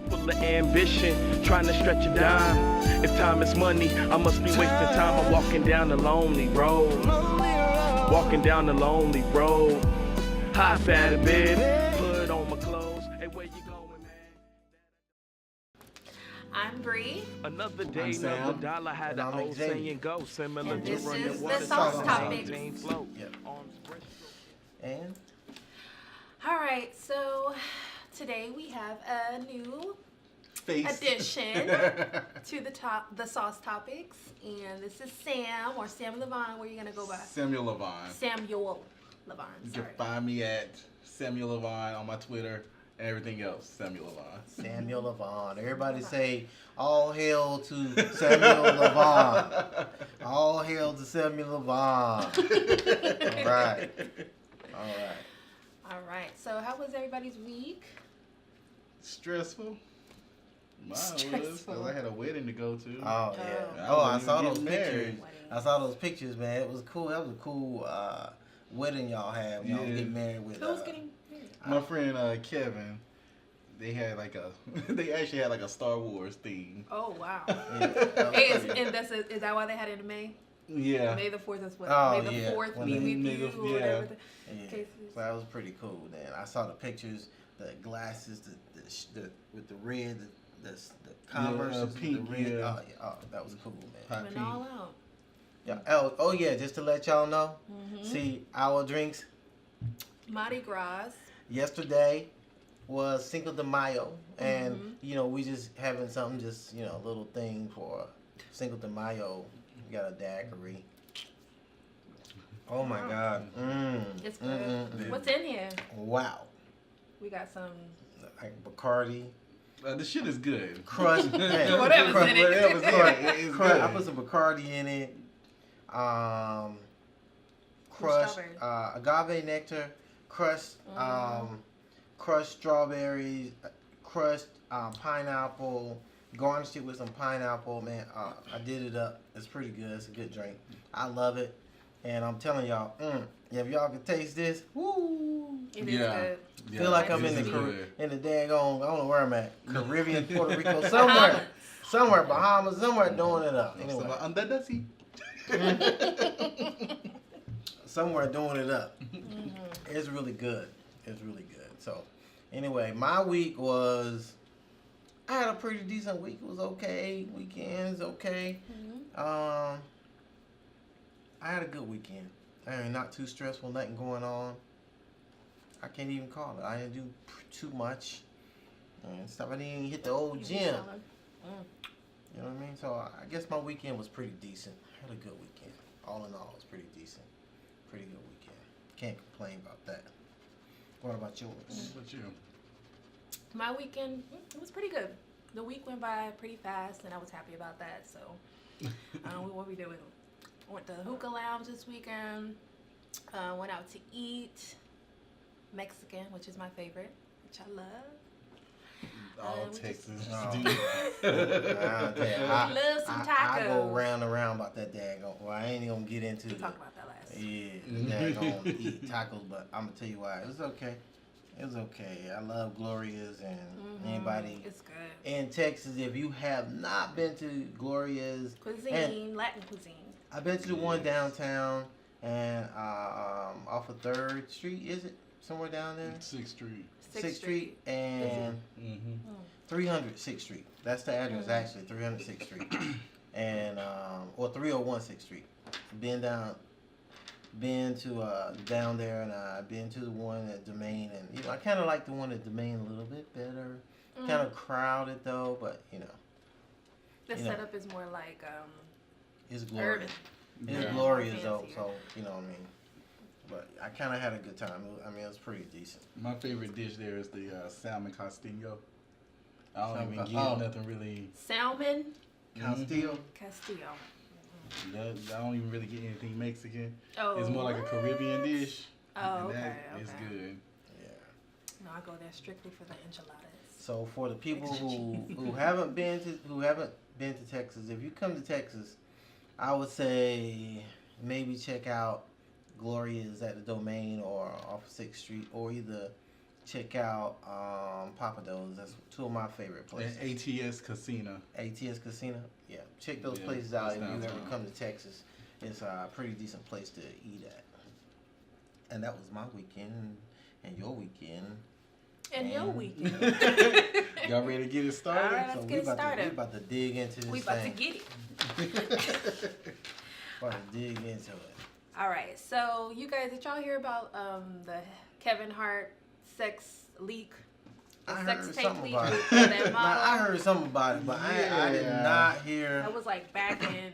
full of ambition, trying to stretch a dime. If time is money, I must be wasting time. I'm walking down the lonely road. Walking down the lonely road. Hop out of bed, put on my clothes. Hey, where you going, man? I'm Bree. Another day, I'm Sam, another dollar. Had and the I'm old Xavier. saying go. Similar And to this running is the water. sauce topics. Yep. Arms breaststroke. And All right, so today we have a new face. addition to the sauce topics, and this is Sam or Sam Levine. Where are you gonna go by? Samuel Levine. Samuel Levine. You Sorry. can find me at Samuel Levine on my Twitter and everything else. Samuel Levine. Samuel Levine. Everybody say, all hail to Samuel Levine. All hail to Samuel Levine. All right. All right. All right. So, how was everybody's week? Stressful. Mine was Stressful. because I had a wedding to go to. Oh, yeah. I Oh, I wasn't saw even those getting pictures. married. I saw those pictures, man. It was cool. That was a cool wedding y'all had. Y'all Yeah. get married with. Who's getting married? My friend Kevin, they had like they actually had like a Star Wars theme. Oh wow. Yeah, that was Hey, pretty- is that why they had it in May? Yeah. May the 4th is what? Oh, May the yeah. 4th When be they- with May you, the- or yeah. whatever. Yeah. Cases. So that was pretty cool, man. I saw the pictures, the glasses, the with the red, the Converse, pink, the red. yeah. Oh, yeah. Oh, that was cool, man. Hot Went pink. all out. Yeah. Oh, yeah. Just to let y'all know, Mm-hmm. see our drinks. Mardi Gras. Yesterday was Cinco de Mayo, and Mhm. we just having something, just a little thing for Cinco de Mayo. We got a daiquiri. Oh my Wow. God! It's good. Mm. What's in here? Wow! We got some. Like Bacardi, This shit is good. crushed. Hey, Whatever's in it. Whatever's in it, it's Crushed. good. I put some Bacardi in it. Crushed agave nectar, crushed crushed strawberries, crushed pineapple, garnished it with some pineapple. Man, I did it up. It's pretty good. It's a good drink. I love it, and I'm telling y'all, if y'all can taste this, woo! It is Yeah. good. Yeah, Feel like I'm Nice in and the sweet. in the daggone, I don't know where I'm at, Caribbean, Puerto Rico, somewhere, Bahamas, somewhere doing it up. Anyway, Under the sea. somewhere doing it up. It's really good. It's really good. So, anyway, my week was, I had a pretty decent week. It was okay. Weekends okay. I had a good weekend. I mean, not too stressful. Nothing going on. I can't even call it. I didn't do too much and stuff. I didn't even hit the old gym. You know what I mean? So I guess my weekend was pretty decent. I had a good weekend. All in all, it was pretty decent. Pretty good weekend. Can't complain about that. What about yours? What about you? My weekend, it was pretty good. The week went by pretty fast, and I was happy about that. So, what we did with went to the hookah lounge this weekend. Went out to eat Mexican, which is my favorite, which I love. All we Texas. Oh. dude. I love some I go tacos. round and round about that daggone. Well, I ain't even gonna get into We it. talked about that last. Yeah, the daggone eat tacos, but I'm gonna tell you why. It was okay. It was okay. I love Gloria's, and anybody It's good. in Texas, if you have not been to Gloria's, Cuisine, Latin cuisine. I've been to the one downtown and off of 3rd Street, is it? Somewhere down there? 6th Street. 6th Street and 306th Street. That's the address, actually, 306th Street. And, or 301 6th Street. Been to down there, and I've been to the one at Domain, and I kind of like the one at Domain a little bit better. Kind of crowded though, but The you know. setup is more like it's glorious. urban. It's Yeah. glorious though, Fancier. so you know what I mean. But I kind of had a good time. I mean, it was pretty decent. My favorite dish there is the salmon costillo. I don't Salmon even co- get nothing really. Salmon Castillo. Castillo. I don't even really get anything Mexican. Oh, It's more like a Caribbean dish. Oh, and okay, It's okay. good. Yeah. No, I go there strictly for the enchiladas. So for the people Extra who haven't been to Texas, if you come to Texas, I would say maybe check out Gloria's at the Domain or off 6th Street, or either check out Papa Do's. That's two of my favorite places. And ATS Casino. ATS Casino. Yeah, check those Yeah, places out if that's you ever downtown. come to Texas. It's a pretty decent place to eat at. And that was my weekend and your weekend. And your weekend. Y'all ready to get it started? All right, let's get it started. We about to dig into this We about to thing. get it. About to dig into it. All right, so you guys, did y'all hear about the Kevin Hart sex leak? The I sex heard tape something leak about it. with that Now, model? I heard something about it, but I did Yeah. not hear. That was like back in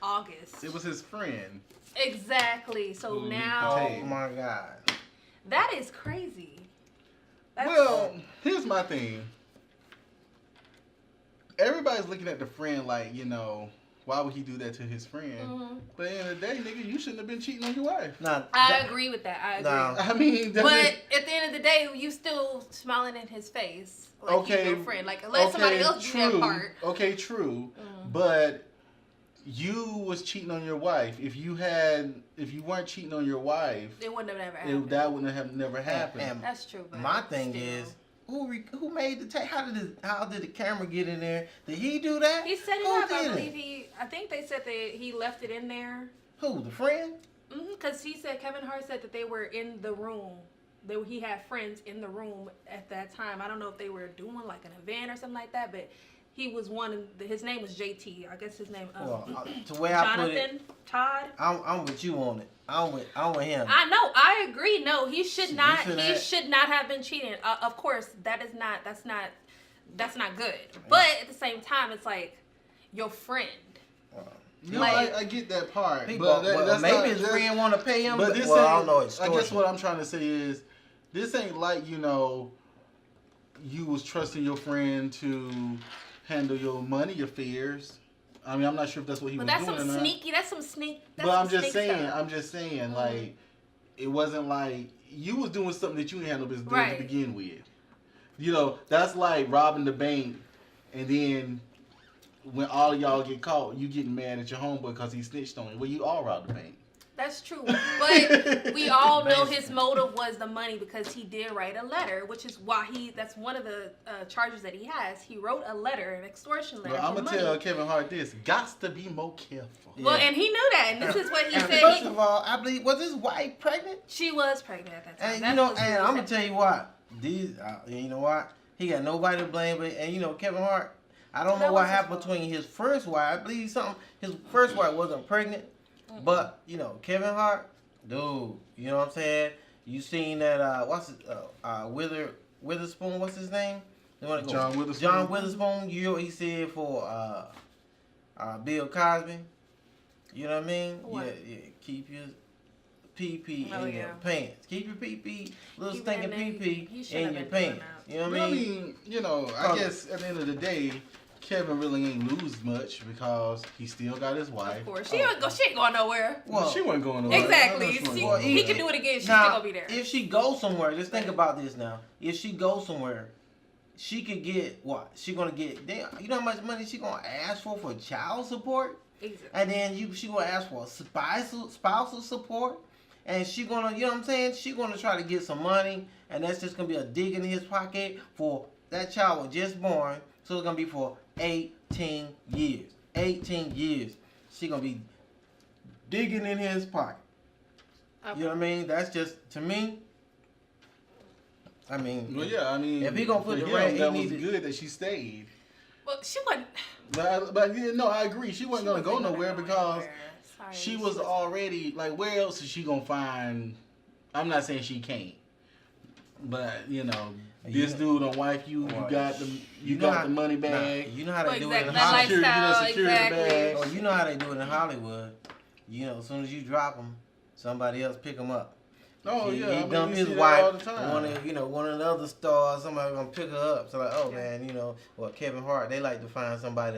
August. It was his friend. Exactly. So Who leaked the now tape. Oh my God. that is crazy. That's, Well, here's my thing. Everybody's looking at the friend like, why would he do that to his friend? Mhm. But at the end of the day, nigga, you shouldn't have been cheating on your wife. Now, I agree with that. I agree. Nah. I mean, But at the end of the day, you still smiling in his face like he's your friend. Like let somebody else do that part. Okay, true. Mhm. But you was cheating on your wife. If you weren't cheating on your wife, It wouldn't have never happened. that wouldn't have never happened. and That's true. But my thing still. is, who made the tape? How did the camera get in there? Did he do that? He set it Who up. I did believe I think they said that he left it in there. Who, the friend? Because he said Kevin Hart said that they were in the room. He had friends in the room at that time. I don't know if they were doing like an event or something like that, but he was one. His name was JT. I guess his name. To where I put Jonathan it, Todd. I'm with you on it. I'm with him. I know. I agree. No, he should not. should He have- should not have been cheating. Of course, that's not good. But at the same time, it's like your friend. No, like- I get that part. But that's maybe not- his friend want to pay him. But this well, ain't, I don't know. I Extortion. guess what I'm trying to say is, this ain't like, you was trusting your friend to handle your money affairs. I mean, I'm not sure if that's what he But was that's doing some or not. sneaky. That's some sneak. That's But some I'm just sneak saying, stuff. like, it wasn't like you was doing something that you didn't have no business doing Right. to begin with. That's like robbing the bank, and then when all of y'all get caught, you getting mad at your homeboy because he snitched on you. Well, you all robbed the bank. That's true. But we all know Basically. his motive was the money because he did write a letter, which is why that's one of the charges that he has. He wrote a letter, an extortion letter. But I'm for gonna money. tell Kevin Hart this: gots to be more careful. Well, Yeah. and he knew that, and this is what he And said. first of all, I believe, was his wife pregnant? She was pregnant at that time. And That's what and he I'm gonna said. tell you what, you know what? He got nobody to blame, but Kevin Hart. I don't know That what was his happened fault. between his first wife. I believe his first wife wasn't pregnant, but Kevin Hart, dude. You know what I'm saying? You seen that? What's it? Witherspoon. What's his name? John Witherspoon. John Witherspoon. He said for Bill Cosby. You know what I mean? What? Yeah. Keep your pee-pee Oh, in your yeah. pants. Keep your pee-pee, little Keep stinking that name. pee-pee He shouldn't in have your been doing pants. that. You know what Well, I mean? I guess at the end of the day, Kevin really ain't lose much because he still got his wife. Of course, she ain't going nowhere. Well, She wasn't going nowhere. Exactly. I know she wasn't See, going he nowhere. can do it again. She's now, still gonna be there. if she goes somewhere, just think about this now. If she goes somewhere, she could get what? She gonna get? You know how much money she gonna ask for child support? Exactly. And then she gonna ask for spousal support, and she gonna, you know what I'm saying? She gonna try to get some money, and that's just gonna be a dig in his pocket for that child was just born, so it's gonna be for 18 years. 18 years, she gonna be digging in his pocket. Okay. You know what I mean? That's just to me. I mean, Well, yeah, I mean, if he gonna put for the him, rent, he that was needed- good that she stayed. Well, she wasn't. But yeah, no, I agree. She wasn't gonna go nowhere because Sorry, she was already like, where else is she gonna find? I'm not saying she can't, but this dude on wife you got the the money bag. You know how they do it in That Hollywood. lifestyle, security exactly. bag. Oh, you know how they do it in Hollywood. As soon as you drop them, somebody else pick them up. Oh he, yeah, I he mean, dumped we his see that wife. all the time. One of the other stars. Somebody gonna pick her up. So like, oh man, well Kevin Hart. They like to find somebody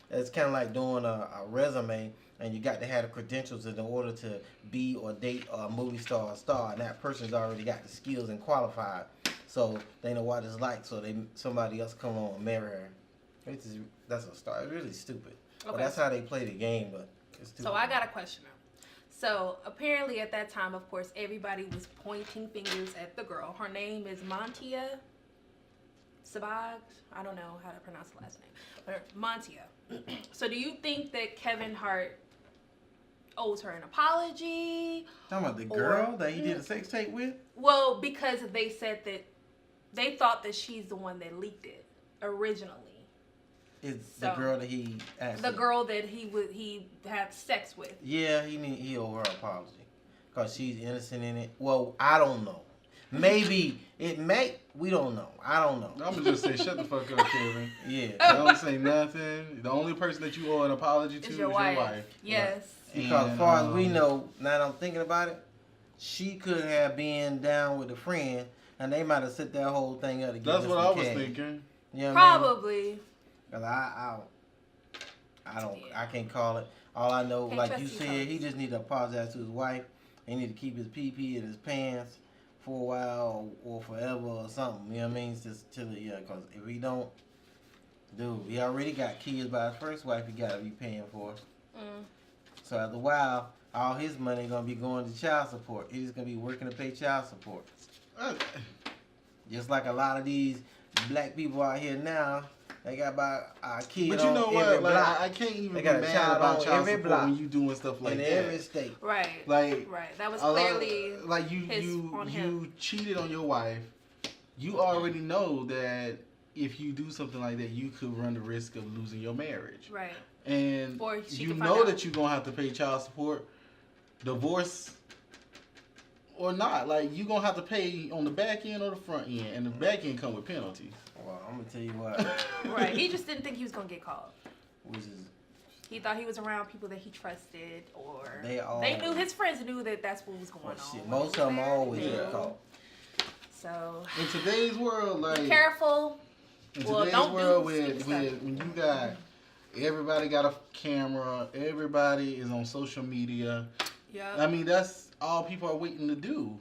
that's kind of like doing a resume, and you got to have the credentials in order to be or date a movie star or star, and that person's already got the skills and qualified. So they know what it's like. So somebody else come on and marry her. That's a star. It's really stupid. But Okay. that's how they play the game. But it's stupid. So I got a question now. So apparently at that time, of course, everybody was pointing fingers at the girl. Her name is Montia Sabag. I don't know how to pronounce the last name, but Montia. So do you think that Kevin Hart owes her an apology? Talking about the girl that he did a sex tape with? Well, because they said that they thought that she's the one that leaked it originally. It's the girl that he asked. The girl that he had sex with. Yeah, he owe her an apology because she's innocent in it. Well, I don't know. Maybe it may. We don't know. I don't know. I'm gonna just say, shut the fuck up, Kevin. Yeah. Don't say nothing. The only person that you owe an apology to is your wife. Yes. Right. Because as far as we know, now that I'm thinking about it, she could have been down with a friend, and they might have set that whole thing up to get That's what I was cash. thinking. You know Probably. Because I don't. I can't call it. All I know, Can't like trust you these said, hoes. he just need to apologize to his wife. He need to keep his pee in his pants for a while or forever or something. You know what I mean? Just till it, yeah. Because if he don't, dude, he already got kids by his first wife. He got to be paying for. So after a while, all his money gonna be going to child support. He's gonna be working to pay child support. Just like a lot of these black people out here now. They got about a kid But you know on what? every Like, block. I can't even They be got a mad child about on child every support block when you doing stuff like in that. every state. Right. Like, Right. That was a lot- clearly like you cheated on your wife. You already know that if you do something like that, you could run the risk of losing your marriage. right. And Or she you could find know out. that you're gonna have to pay child support, divorce or not. Like, you're gonna have to pay on the back end or the front end, and the back end come with penalties. Well, I'm gonna tell you what. Right. He just didn't think he was gonna get called. Which is He thought he was around people that he trusted, or they knew his friends knew that that's what was going well, on. shit, when most he of was them there. always They get knew. caught. So In today's world, like be careful. in Well, today's don't do world, stupid stuff. when you got everybody got a camera, everybody is on social media. Yeah. I mean, that's all people are waiting to do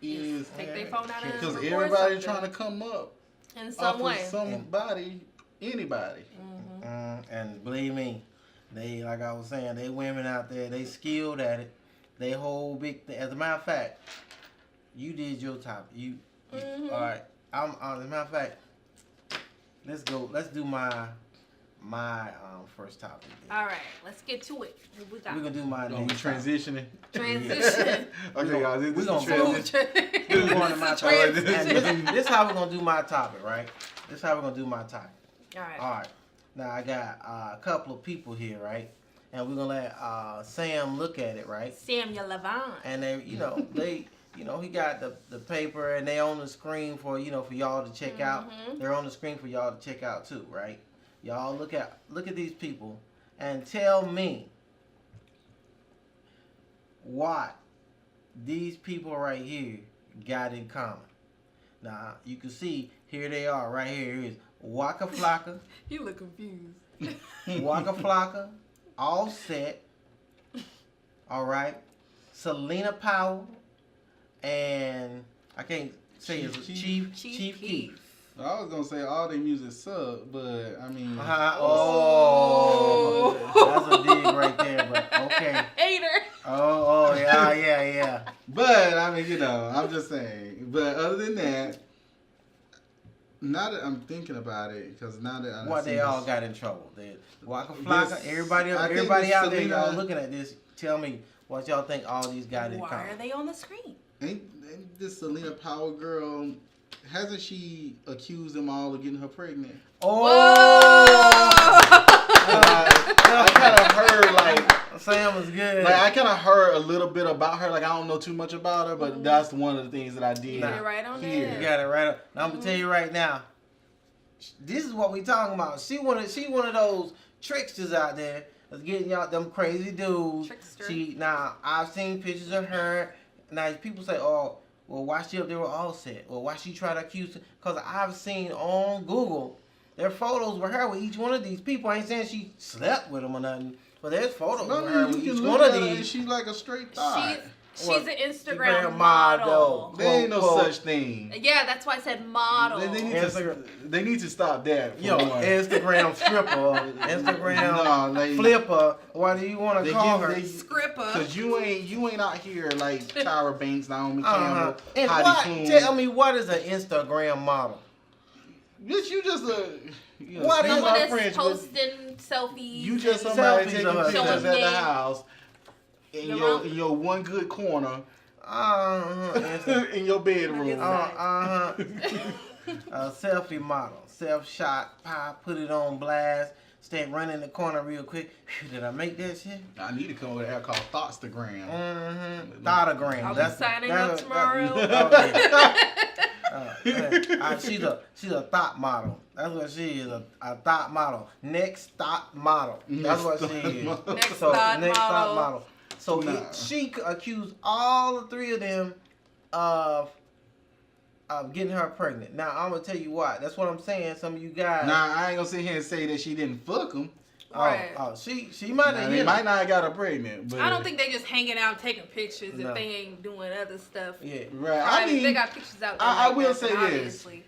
is Take their phone out and because record everybody something trying to come up in off some of way. somebody, anybody. And believe me, they like I was saying, they women out there, they skilled at it. They whole big thing. As a matter of fact, you did your topic. All right. As a matter of fact, let's go. Let's do my first topic. All right, let's get to it. What we got? We're gonna do my Oh, we next topic. transitioning. Transition. Okay, guys, this is gonna transition. We're going to my This is topic. transition. And this is how we're gonna do my topic, right? This is how we're gonna do my topic. All right. All right. Now I got a couple of people here, right? And we're gonna let Sam look at it, right? Samuel Levine. And they, he got the paper, and they on the screen for for y'all to check out. They're on the screen for y'all to check out too, right? Y'all look at these people and tell me what these people right here got in common. Now you can see here they are right here. Here's Waka Flocka, You look confused. Waka Flocka, Offset, all right, Celina Powell, and I can't say his Chief Keef. I was gonna say all their music suck, but I mean, Oh, that's a dig right there, bro. Okay. Hater. Oh, yeah. but I mean, I'm just saying. But other than that, now that I'm thinking about it, because now that What they all got in trouble. Waka Flocka, everybody I think out there, Celina- y'all looking at this, tell me what y'all think all these got in Why common. are they on the screen? ain't this Celina Powell girl? Hasn't she accused them all of getting her pregnant? Oh! I kind of heard like Sam was good. I kind of heard a little bit about her. Like, I don't know too much about her, but that's one of the things that I did. You got it right on here. there. You got it right up. Now I'm gonna tell you right now. This is what we talking about. She one of those tricksters out there that's getting y'all them crazy dudes. Trickster. Now I've seen pictures of her. Now people say, oh, well, why she up there with Offset? Well, why she try to accuse her? Because I've seen on Google there are photos with her with each one of these people. I ain't saying she slept with them or nothing, but there's photos of her with each one of these. She's like a straight thought. She's an Instagram model. model. There ain't no Quote, such thing. Yeah, that's why I said model. They need to stop that. Yo, Instagram stripper, Instagram flipper. Why do you want to call her? Scripper. Cause you ain't out here like Tyra Banks, Naomi Campbell, And Heidi Klum. tell me, what is an Instagram model? Bitch, you just What is someone my that's French, but posting selfies. you just and somebody Selfies taking of pictures herself. at the house in Your your one good corner Insta- in your bedroom. A selfie model, self-shot, put it on blast, stand run in the corner real quick. Phew, did I make that shit? I need to come with that called Thoughtstagram. Thoughtstagram. I'll be signing up tomorrow. She's a thought model. That's what she is, a thought model. Next thought model. That's what she is. Next thought model. So she accused all the three of them of getting her pregnant. Now I'm gonna tell you why. That's what I'm saying. Some of you guys. Nah, I ain't gonna sit here and say that she didn't fuck him. Right. She might have. They might not have got her pregnant, but I don't think they just hanging out taking pictures No. if they ain't doing other stuff. Yeah. right. Private. I mean, They got pictures out there. I like will that, say but this. obviously.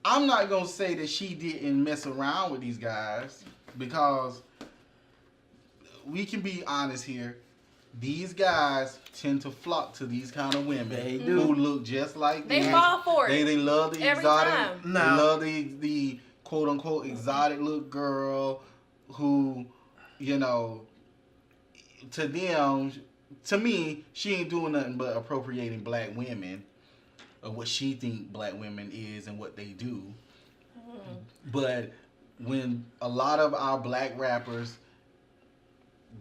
I'm not gonna say that she didn't mess around with these guys because we can be honest here. These guys tend to flock to these kind of women They do. who look just like They them. fall for it. They love the every exotic. time. They Nah. love the quote unquote exotic look girl who, you know, to them, to me, she ain't doing nothing but appropriating black women of what she think black women is and what they do. But when a lot of our black rappers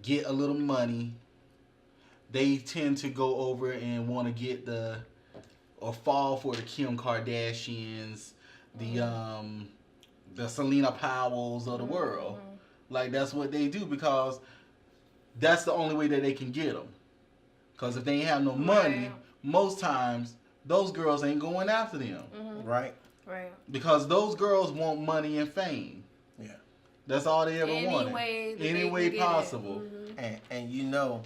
get a little money, they tend to go over and want to get or fall for the Kim Kardashians, the Celina Powells of the world. Like, that's what they do because that's the only way that they can get them. Because if they ain't have no money, most times those girls ain't going after them. Right. Right. Because those girls want money and fame. Yeah. That's all they ever wanted. Any way possible. And you know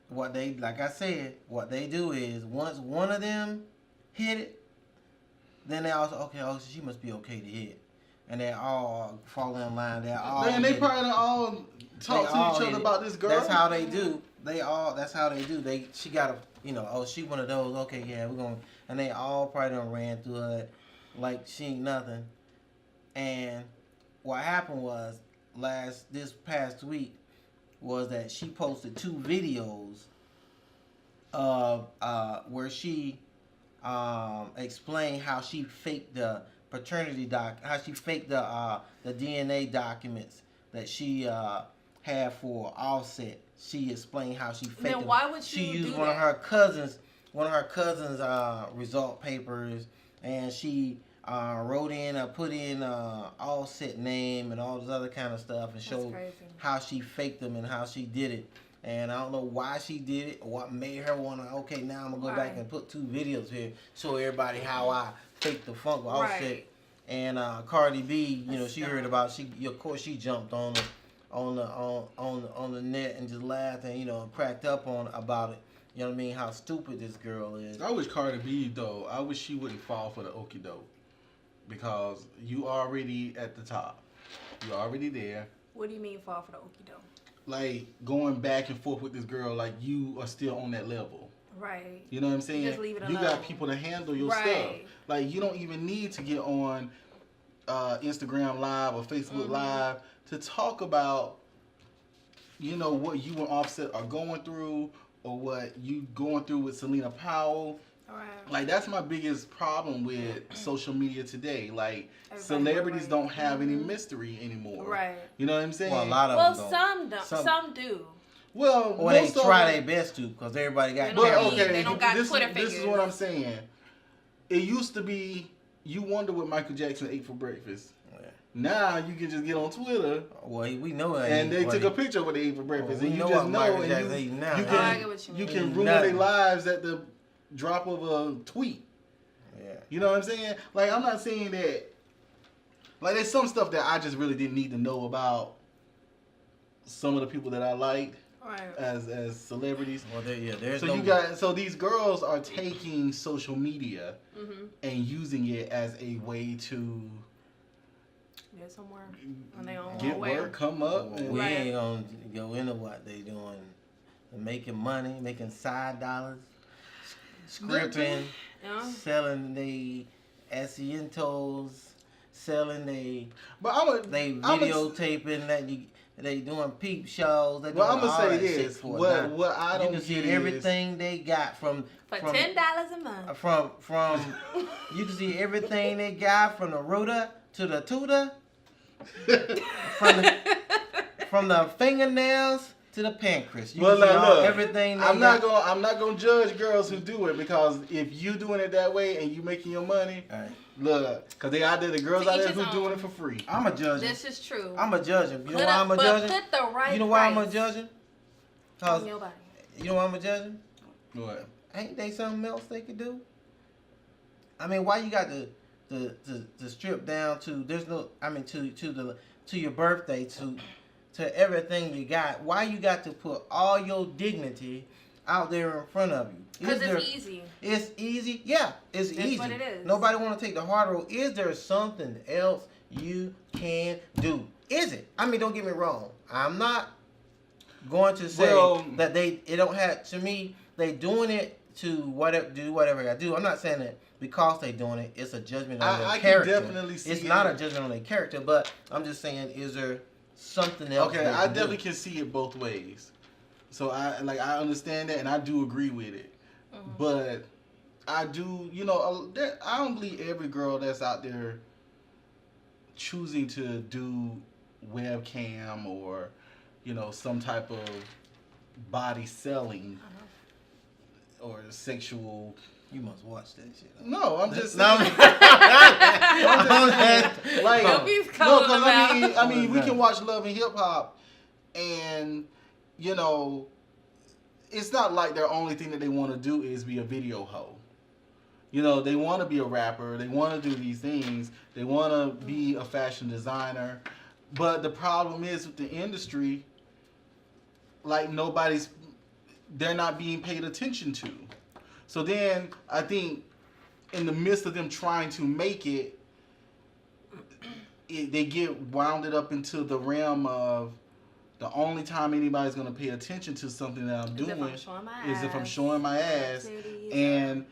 what they, like I said, what they do is once one of them hit it, then they also she must be okay to hit, and they all fall in line. They all Man, they probably all talk to each other about this girl. That's how they do. That's how they do. She got a, she one of those. Okay, yeah, we're going, and they all probably done ran through it like she ain't nothing. And what happened was this past week was that she posted 2 videos of where she explained how she faked the paternity how she faked the DNA documents that she had for Offset. She explained how she faked them. Why would she you used do one that? of her cousins result papers, and she put in Offset name and all this other kind of stuff, and showed how she faked them and how she did it. And I don't know why she did it or what made her want to, okay, now I'm going to go back and put 2 videos here, show everybody how I faked the funk with Offset. And Cardi B, she heard about, of course she jumped on the net and just laughed and, cracked up about it. You know what I mean? How stupid this girl is. I wish Cardi B, though, I wish she wouldn't fall for the okie doke. Because you already at the top. You're already there. What do you mean fall for the okie doke? Like, going back and forth with this girl, like, you are still on that level. Right. You know what I'm saying? Just leave it you alone. got people to handle your stuff. Like, you don't even need to get on Instagram Live or Facebook Live to talk about, what you and Offset are going through or what you going through with Celina Powell. Right. Like, that's my biggest problem with social media today. Like, celebrities don't have any mystery anymore. Right. You know what I'm saying? Well, a lot of them don't. Some don't. Some do. Well, or they try their best to, because everybody got cameras. They don't got Twitter figures. This is what I'm saying. It used to be, you wonder what Michael Jackson ate for breakfast. Yeah. Now you can just get on Twitter. Well, we know that. And they took a picture of what they ate for breakfast. And you just know. And you can ruin their lives at the drop of a tweet. Yeah. You know what I'm saying? Like, I'm not saying that. Like, there's some stuff that I just really didn't need to know about some of the people that I liked. Right. as celebrities. Well, there's So these girls are taking social media and using it as a way to get somewhere on their own get way. work, come up. And we ain't gonna go into what they doing. They're making money, making side dollars, scripting, selling they asientos, selling they videotaping that they doing peep shows. They doing I'm gonna all say that shit this. for What I don't you can see get everything they got from $10 a month. From you can see everything they got from the rooter to the tutor, from the fingernails to the pancreas. You can see everything. I'm not gonna judge girls who do it, because if you doing it that way and you making your money, look, because they out there, the girls out there who doing it for free. I'm a judge. This is true. I'm a judge. You know why I'm a judge? Put the right. You know why I'm a judge? On your body. You know why I'm a judge? What? Ain't they something else they could do? I mean, why you got to strip down to to your birthday to everything you got? Why you got to put all your dignity out there in front of you? Because it's easy. It's easy. Yeah, it's easy. That's what it is. Nobody want to take the hard road. Is there something else you can do? Is it? I mean, don't get me wrong. I'm not going to say that it don't have, to me, they doing it to do whatever they got to do. I'm not saying that because they doing it, it's a judgment on their character. Can definitely see it's not a judgment on their character, but I'm just saying, is there something else? Okay, I definitely can see it both ways. So I understand that, and I do agree with it. But I do, I don't believe every girl that's out there choosing to do webcam or, some type of body selling or sexual. You must watch that shit. No, I'm just No, saying. I mean, we can watch Love and Hip Hop, and it's not like their only thing that they want to do is be a video hoe. They want to be a rapper. They want to do these things. They want to be a fashion designer. But the problem is with the industry, like they're not being paid attention to. So then I think in the midst of them trying to make it, they get wounded up into the realm of the only time anybody's going to pay attention to something that I'm doing is if I'm showing my ass. And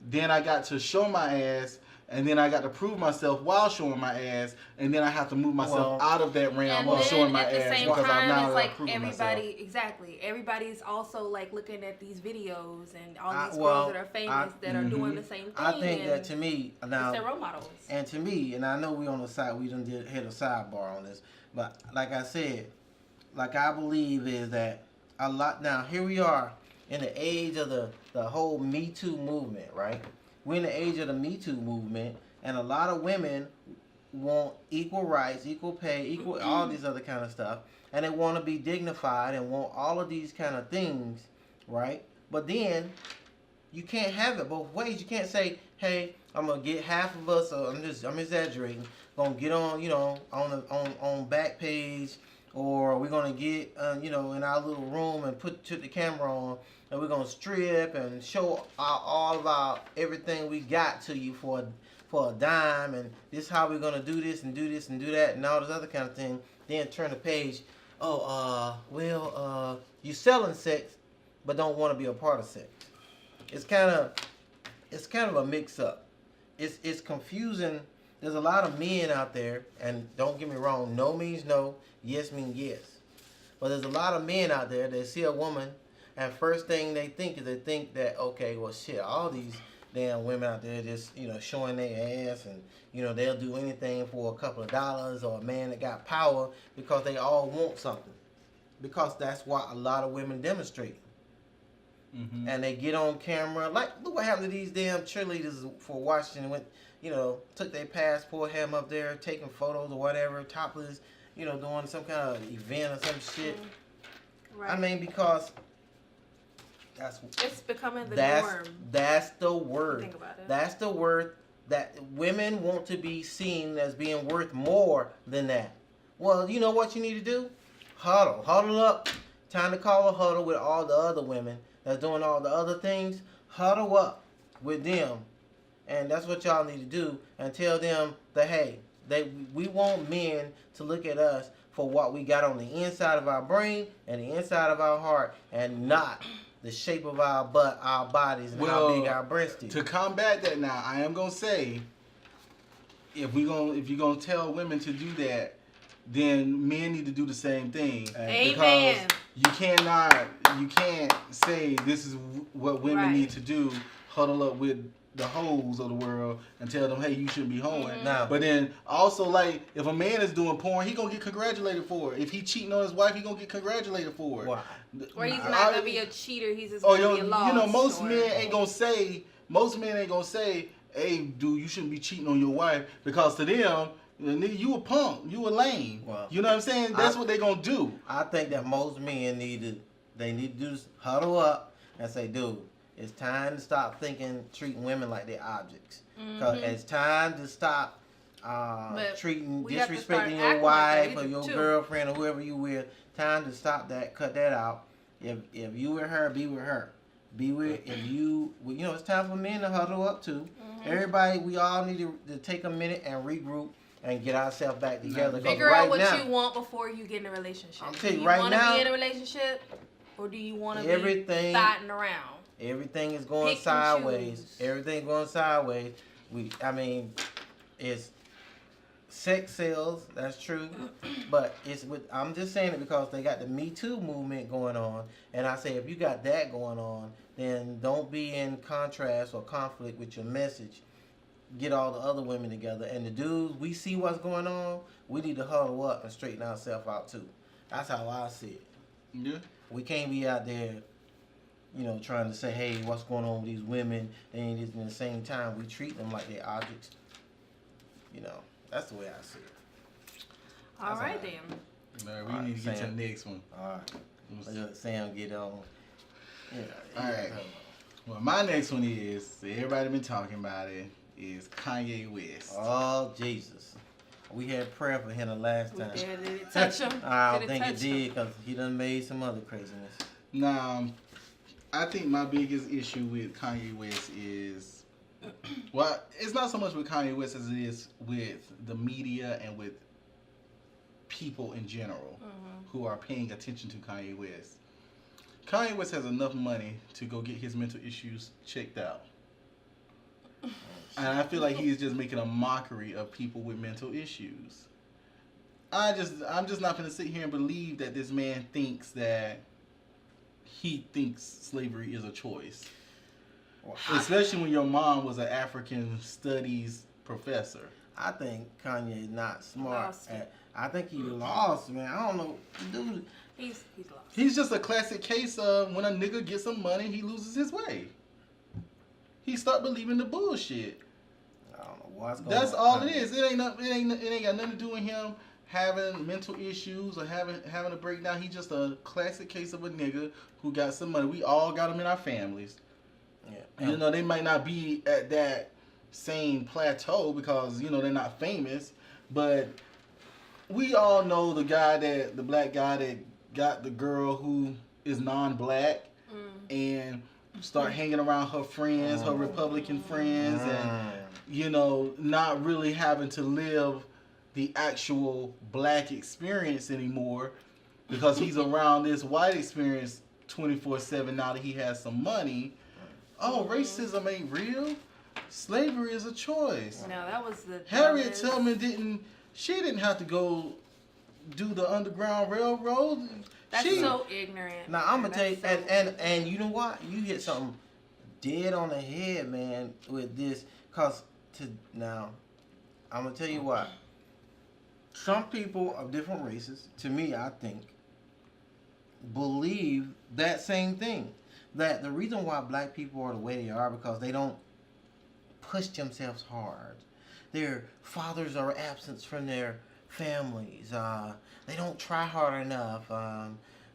then I got to show my ass, and then I got to prove myself while showing my ass, and then I have to move myself out of that realm of showing my ass because I'm now proving myself. Everybody's also like looking at these videos and all these girls that are famous that are doing the same thing. I think that to me now, it's their role models. And to me, and I know we on the side, we done hit a sidebar on this, but like I said, like I believe is that a lot now. Here we are in the age of the whole Me Too movement, right? We're in the age of the Me Too movement, and a lot of women want equal rights, equal pay, equal all these other kind of stuff, and they want to be dignified and want all of these kind of things, right? But then you can't have it both ways. You can't say, "Hey, I'm gonna get half of us," or I'm exaggerating, gonna get on, on Backpage, or we're gonna get, in our little room and put the camera on. And we're gonna strip and show all about everything we got to you for a dime, and this is how we're gonna do this and do this and do that and all this other kind of thing. Then turn the page. You selling sex, but don't want to be a part of sex. It's kind of a mix up. It's confusing. There's a lot of men out there, and don't get me wrong. No means no. Yes means yes. But there's a lot of men out there that see a woman. And first thing they think that, okay, well, shit, all these damn women out there just, showing their ass, and, they'll do anything for a couple of dollars, or a man that got power, because they all want something. Because that's why a lot of women demonstrate. Mm-hmm. And they get on camera. Like, look what happened to these damn cheerleaders for Washington. Went, took their passport, had them up there taking photos or whatever, topless, doing some kind of event or some shit. Right. I mean, because... It's becoming the norm. That's the word. Think about it. That's the word that women want to be seen as being worth more than that. Well, you know what you need to do? Huddle up. time to call a huddle with all the other women that's doing all the other things. Huddle up with them, and that's what y'all need to do, and tell them that, hey, we want men to look at us for what we got on the inside of our brain and the inside of our heart, and not the shape of our butt, our bodies, and how big our breasts is. To combat that now, I am going to say, if you're gonna tell women to do that, then men need to do the same thing. Amen. Because you can't say this is what women need to do, huddle up with the hoes of the world and tell them, hey, you shouldn't be hoeing. Mm-hmm. Now, but then also, like, if a man is doing porn, he gonna get congratulated for it. If he cheating on his wife, he gonna get congratulated for it. why? Or he's not gonna be a cheater. He's just gonna be a lost. You know, most men ain't gonna say, hey, dude, you shouldn't be cheating on your wife, because to them, you a punk, you a lame. Well, you know what I'm saying? That's what they gonna do. I think that most men need to do is huddle up and say, dude, it's time to stop treating women like they're objects. Because it's time to stop disrespecting your wife or your girlfriend or whoever you with. Time to stop that, cut that out. If you with her, be with her. It's time for men to huddle up too. Everybody, we all need to take a minute and regroup and get ourselves back together. Figure out what you want before you get in a relationship. I'm telling you you right now. Do you want to be in a relationship, or do you want to be fighting around? Everything is going sideways. Everything going sideways. It's sex sells. That's true, but I'm just saying it because they got the Me Too movement going on, and I say if you got that going on, then don't be in contrast or conflict with your message. Get all the other women together, and the dudes, we see what's going on. We need to huddle up and straighten ourselves out too. That's how I see it. Yeah. We can't be out there, trying to say, hey, what's going on with these women? And at the same time, we treat them like they're objects. That's the way I see it. All right, then. We need to get to the next one. All right. Let's let Sam get on. Yeah. All right. Well, my next one is, everybody been talking about it, is Kanye West. Oh, Jesus. We had prayer for him the last time. Did it touch him? I don't think it did, because he done made some other craziness. Now, I think my biggest issue with Kanye West is, well, it's not so much with Kanye West as it is with the media and with people in general who are paying attention to Kanye West. Kanye West has enough money to go get his mental issues checked out. And I feel like he's just making a mockery of people with mental issues. I'm just not going to sit here and believe that this man thinks that he thinks slavery is a choice. Especially when your mom was an African studies professor. I think Kanye is not smart. I think he lost, man. I don't know, dude. He's lost. He's just a classic case of when a nigga gets some money, he loses his way. He start believing the bullshit. I don't know what's going on. That's all it is. It ain't got nothing to do with him having mental issues or having a breakdown. He's just a classic case of a nigga who got some money. We all got them in our families. Yeah. They might not be at that same plateau because, they're not famous, but we all know the black guy that got the girl who is non-black and start hanging around her friends, her Republican friends, and, not really having to live the actual black experience anymore because he's around this white experience 24/7 now that he has some money. Oh, racism ain't real. Slavery is a choice. No, that was the Harriet Tubman didn't have to go do the Underground Railroad. That's so ignorant. Now I'm gonna tell you, and you know what? You hit something dead on the head, man, with this. Now, I'm gonna tell you what. Some people of different races, to me, I think, believe that same thing. That the reason why black people are the way they are because they don't push themselves hard. Their fathers are absent from their families. They don't try hard enough.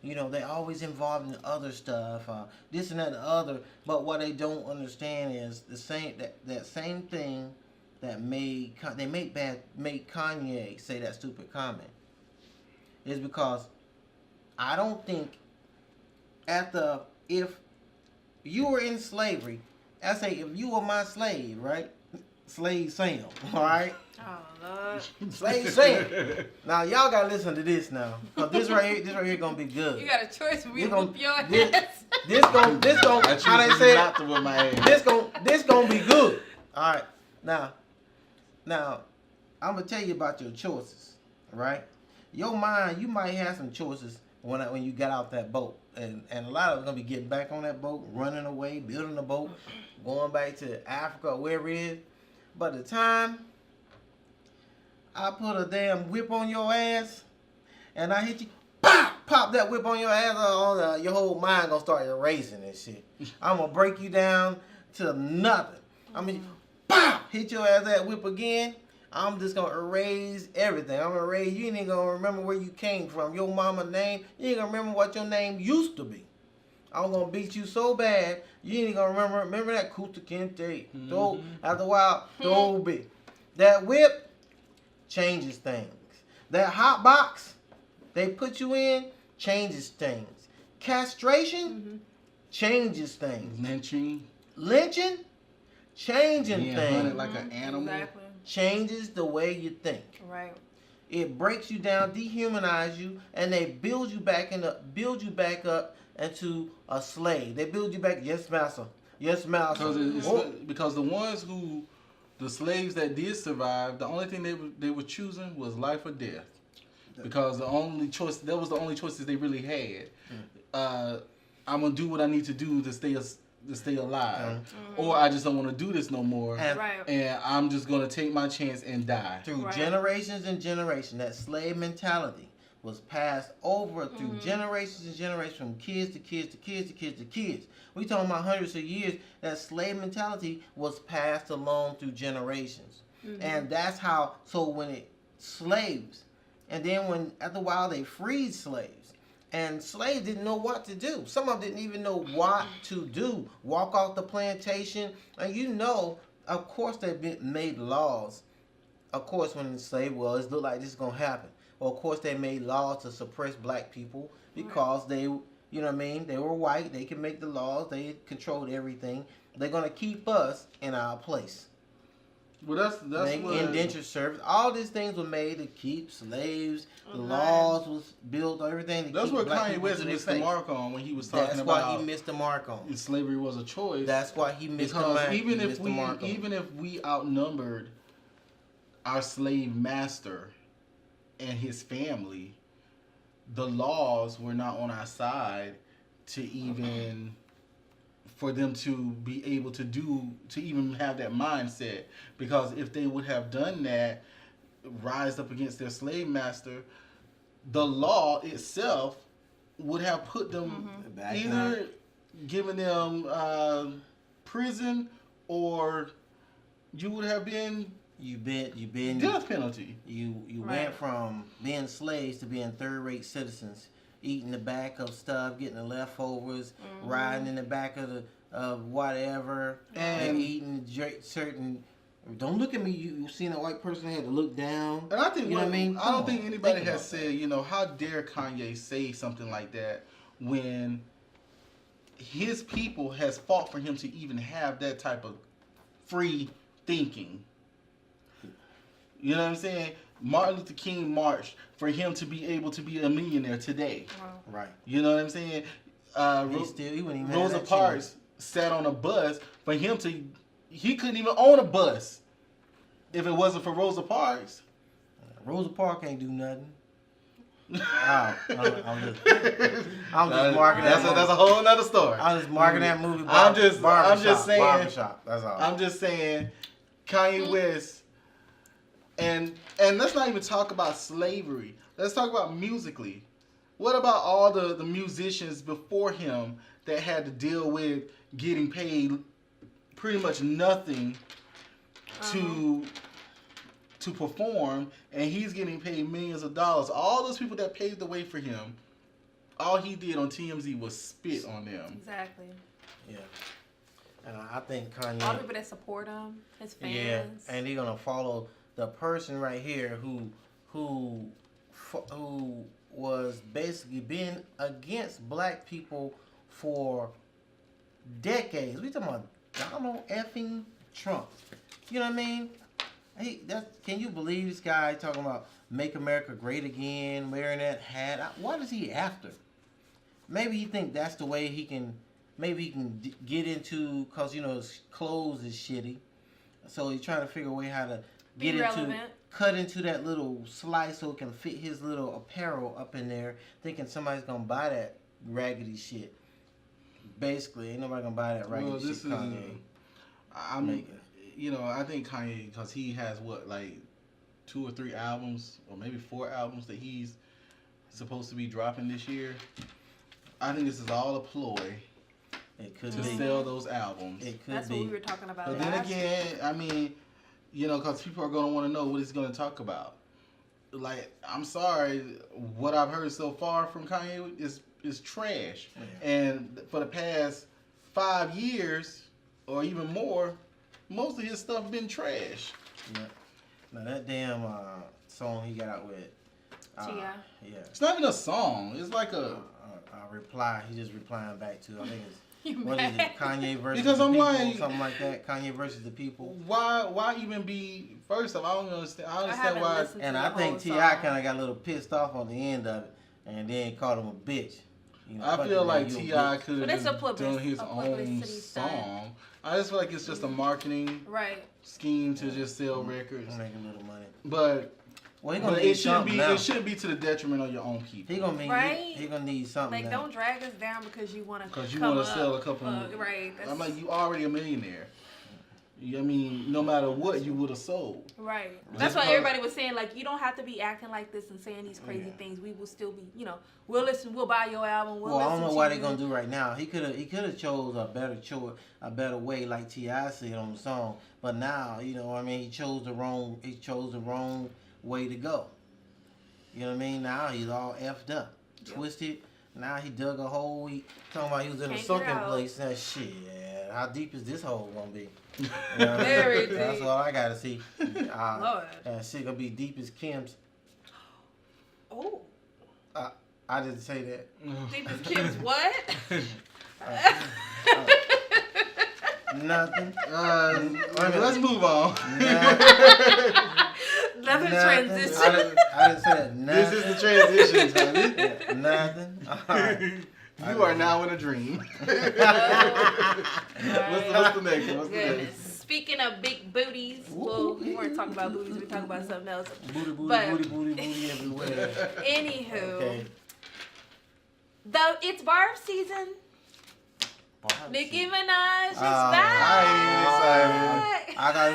They're always involved in other stuff. This and that and the other. But what they don't understand is that same thing that made Kanye say that stupid comment is because I don't think if you were in slavery, I say if you were my slave, right? Slave Sam, all right? Oh, Lord. Slave Sam. Now y'all gotta listen to this now, cause this right here gonna be good. You got a choice when we This gon- whoop your this- ass. This gon' I how they choose say not it? to with my ass. This gon' be good. All right. Now, I'm gonna tell you about your choices, right? Your mind, you might have some choices when you get out that boat, and a lot of it's gonna be getting back on that boat, running away, building a boat, going back to Africa or wherever it is. But the time I put a damn whip on your ass, and I hit you, pop that whip on your ass, your whole mind gonna start erasing and shit. I'm gonna break you down to nothing. I mean, hit your ass that whip again. I'm just gonna erase everything. I'm gonna erase you. Ain't even gonna remember where you came from. Your mama name. You ain't gonna remember what your name used to be. I'm gonna beat you so bad. You ain't gonna remember that Kuta Kente. After a while, Toby. That whip changes things. That hot box they put you in changes things. Castration changes things. Lynching changing Being things. hunted like an animal. Exactly. Changes the way you think. Right. It breaks you down, dehumanize you, and they build you back up into a slave. They build you back. Yes, master. Yes, master. Because the slaves that did survive, the only thing they were choosing was life or death. Because that was the only choices they really had. I'm gonna do what I need to do to stay alive, or I just don't want to do this no more, and I'm just gonna take my chance and die. Through generations and generations, that slave mentality was passed over through generations and generations, from kids to kids to kids to kids to kids. We talking about hundreds of years. That slave mentality was passed along through generations, and that's how. So when slaves, and then when after a while they freed slaves. And slaves didn't know what to do. Some of them didn't even know what to do. Walk off the plantation. And of course they made laws. Of course when the slave was, it looked like this is going to happen. Well, of course they made laws to suppress black people because they, you know what I mean? They were white. They could make the laws. They controlled everything. They're going to keep us in our place. Well, that's what indentured service. All these things were made to keep slaves. The laws was built. Everything. That's what Kanye West missed the mark on when he was talking about. That's why he missed the mark on. Slavery was a choice. That's why he missed the mark. Even if we outnumbered our slave master and his family, the laws were not on our side to even. For them to be able to even have that mindset. Because if they would have done that, rise up against their slave master, the law itself would have put them either giving them prison, or you would have been death penalty. You went from being slaves to being third-rate citizens. Eating the back of stuff, getting the leftovers, riding in the back of whatever, and eating certain. Don't look at me. You seen a white person that had to look down. And I think you know what I mean. I don't think anybody has said, how dare Kanye say something like that when his people has fought for him to even have that type of free thinking. You know what I'm saying? Martin Luther King marched for him to be able to be a millionaire today. Wow. Right. You know what I'm saying? Rosa Parks sat on a bus for him to. He couldn't even own a bus if it wasn't for Rosa Parks. Rosa Parks ain't do nothing. I'm just marking that. That's a whole nother story. I'm just marking that movie. I'm just saying. Barbershop. That's all. I'm just saying. Kanye West. And let's not even talk about slavery. Let's talk about musically. What about all the musicians before him that had to deal with getting paid pretty much nothing to perform, and he's getting paid millions of dollars. All those people that paved the way for him, all he did on TMZ was spit on them. Exactly. Yeah. And I think Kanye. All the people that support him, his fans. Yeah, and they're gonna follow the person right here who was basically being against black people for decades. We talking about Donald effing Trump. You know what I mean? Can you believe this guy talking about make America great again, wearing that hat? What is he after? Maybe he think that's the way he can. Maybe he can get into, cause his clothes is shitty, so he's trying to figure a way how to cut into that little slice so it can fit his little apparel up in there, thinking somebody's gonna buy that raggedy shit. Basically, ain't nobody gonna buy that raggedy shit. Kanye. I think Kanye, because he has like 2 or 3 albums, or maybe 4 albums that he's supposed to be dropping this year. I think this is all a ploy. It could to be. sell those albums. It could That's be. what we were talking about. But then again, I mean, because people are going to want to know what he's going to talk about. Like, I'm sorry, what I've heard so far from Kanye is trash. Yeah. And for the past 5 years, or even more, most of his stuff been trash. Yeah. Now that damn song he got out with Tia. Yeah. It's not even a song. It's like a reply. He's just replying back to. I think it's. What is it? Kanye versus because the I'm people, like, something like that. Kanye versus the people. Why even be? First off, I don't understand. I understand why. And I think T.I. kind of got a little pissed off on the end of it, and then called him a bitch. I feel like T.I. could have just done his own song. I just feel like it's just a marketing scheme to just sell records, make a little money. But it shouldn't be. Now. It shouldn't be to the detriment of your own people. He gonna need something. Like, don't drag us down because you want to. Because you want to sell a couple. Right. I'm like, you already a millionaire. I mean, no matter what, you would have sold. Right. That's why everybody was saying, like, you don't have to be acting like this and saying these crazy things. We will still be, we'll listen. We'll buy your album. Well, I don't know what they're gonna do right now. He could have chose a better way, like T.I. said on the song. But now, he chose the wrong way to go. You know what I mean? Now he's all effed up, twisted. Now he dug a hole. He talking about he was in a sunken place. Now shit, how deep is this hole gonna be? Very deep. That's all I gotta see. Lord. That shit gonna be deep as Kim's. Oh. I didn't say that. Deep as Kim's what? Nothing. Let's move on. Nothing transition. I didn't say that. This is the transition, honey. Yeah, nothing. All right. You are now in a dream. What's the next one? Speaking of big booties, well, we weren't talking about booties. We were talking about something else. Booty everywhere. Anywho, it's barb season. Nicki Minaj is back. I got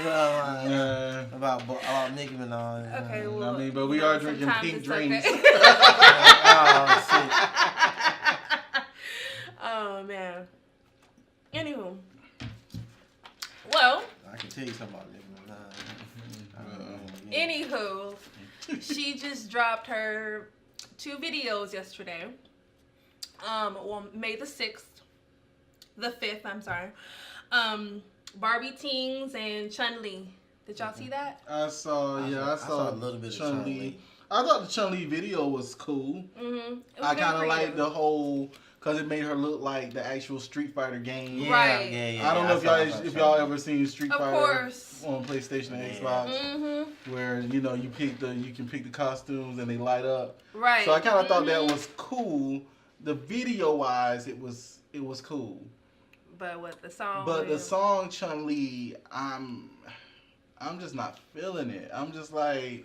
about Nicki Minaj. Okay, well, but we are drinking pink drinks. Okay. Oh man. Anywho, well. I can tell you something about Nicki Minaj. Anywho, she just dropped her 2 videos yesterday. On May the 6th. The 5th, I'm sorry. Barbie Teens and Chun-Li. Did y'all see that? I saw a little bit of Chun-Li. I thought the Chun-Li video was cool. Mm-hmm. I kind of like the whole, because it made her look like the actual Street Fighter game. Yeah, right. Yeah. I don't know if y'all ever seen Street Fighter on PlayStation and Xbox, where you can pick the costumes and they light up. Right. So I kind of thought that was cool. The video wise, it was cool. But what the song? But the song Chun-Li, I'm just not feeling it. I'm just like,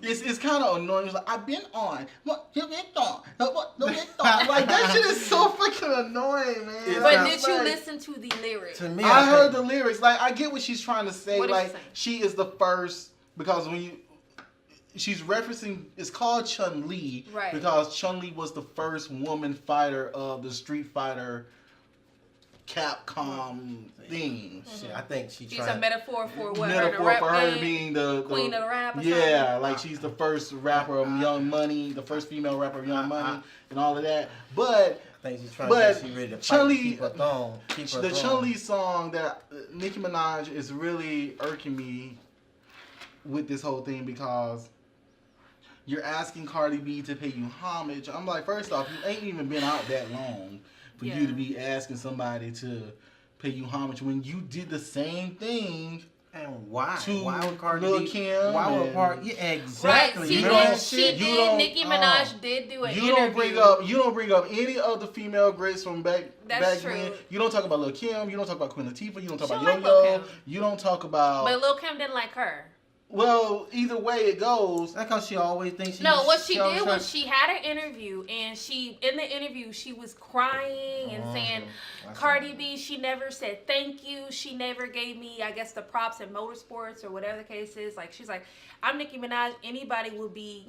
it's kind of annoying. It's like, I've been on. What you been on? Like, that shit is so freaking annoying, man. But did you listen to the lyrics? To me, I heard the lyrics. Like, I get what she's trying to say. What is Like, she she is the first, because she's referencing, it's called Chun-Li, right? Because Chun-Li was the first woman fighter of the Street Fighter Capcom thing. I think she's a metaphor for what? Metaphor for her being the queen of the rap. Yeah, like she's the first rapper of Young Money, the first female rapper of Young Money, and all of that. But I think she's trying to say she's ready to fight, keep her throne. The Chun-Li song that Nicki Minaj is really irking me with this whole thing, because you're asking Cardi B to pay you homage. I'm like, first off, you ain't even been out that long for you to be asking somebody to pay you homage when you did the same thing. And why? To Why would Cardi Lil' B? Kim Why would and- Cardi? Yeah, exactly. Right, You she don't- did. She you did. don't- Nicki Minaj did do an You interview. don't bring up any of the female greats from back That's when. true. You don't talk about Lil' Kim. You don't talk about Queen Latifah. You don't talk She about don't like Lil' Yo-Yo. Kim. You don't talk about. But Lil' Kim didn't like her. Well, either way it goes. That's because she always thinks she. No, what she always did try- was she had an interview, and in the interview she was crying and saying, That's Cardi not- B, she never said thank you. She never gave me, I guess, the props in motorsports or whatever the case is. Like, she's like, I'm Nicki Minaj. Anybody would be,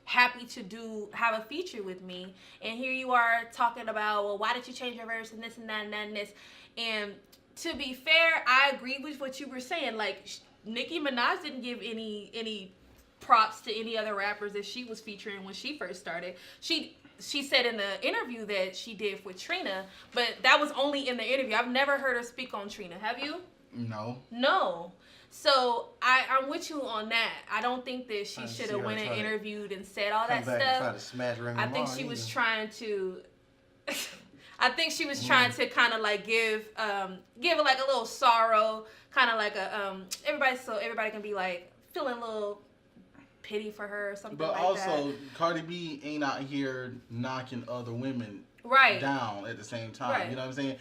happy to have a feature with me. And here you are talking about, well, why did you change your verse and this and that and that and this. And to be fair, I agree with what you were saying. Like, Nicki Minaj didn't give any props to any other rappers that she was featuring when she first started. She said in the interview that she did with Trina, but that was only in the interview. I've never heard her speak on Trina. Have you? No. No. So I'm with you on that. I don't think that she I should see have her went and try to interviewed and said all Come that back and try stuff. to smash Remy I think Ma she was either. trying to. I think she was trying to kind of like give it like a little sorrow, kind of like a everybody can be like feeling a little pity for her or something But like also, that. Cardi B ain't out here knocking other women Right. down at the same time. Right. You know what I'm saying?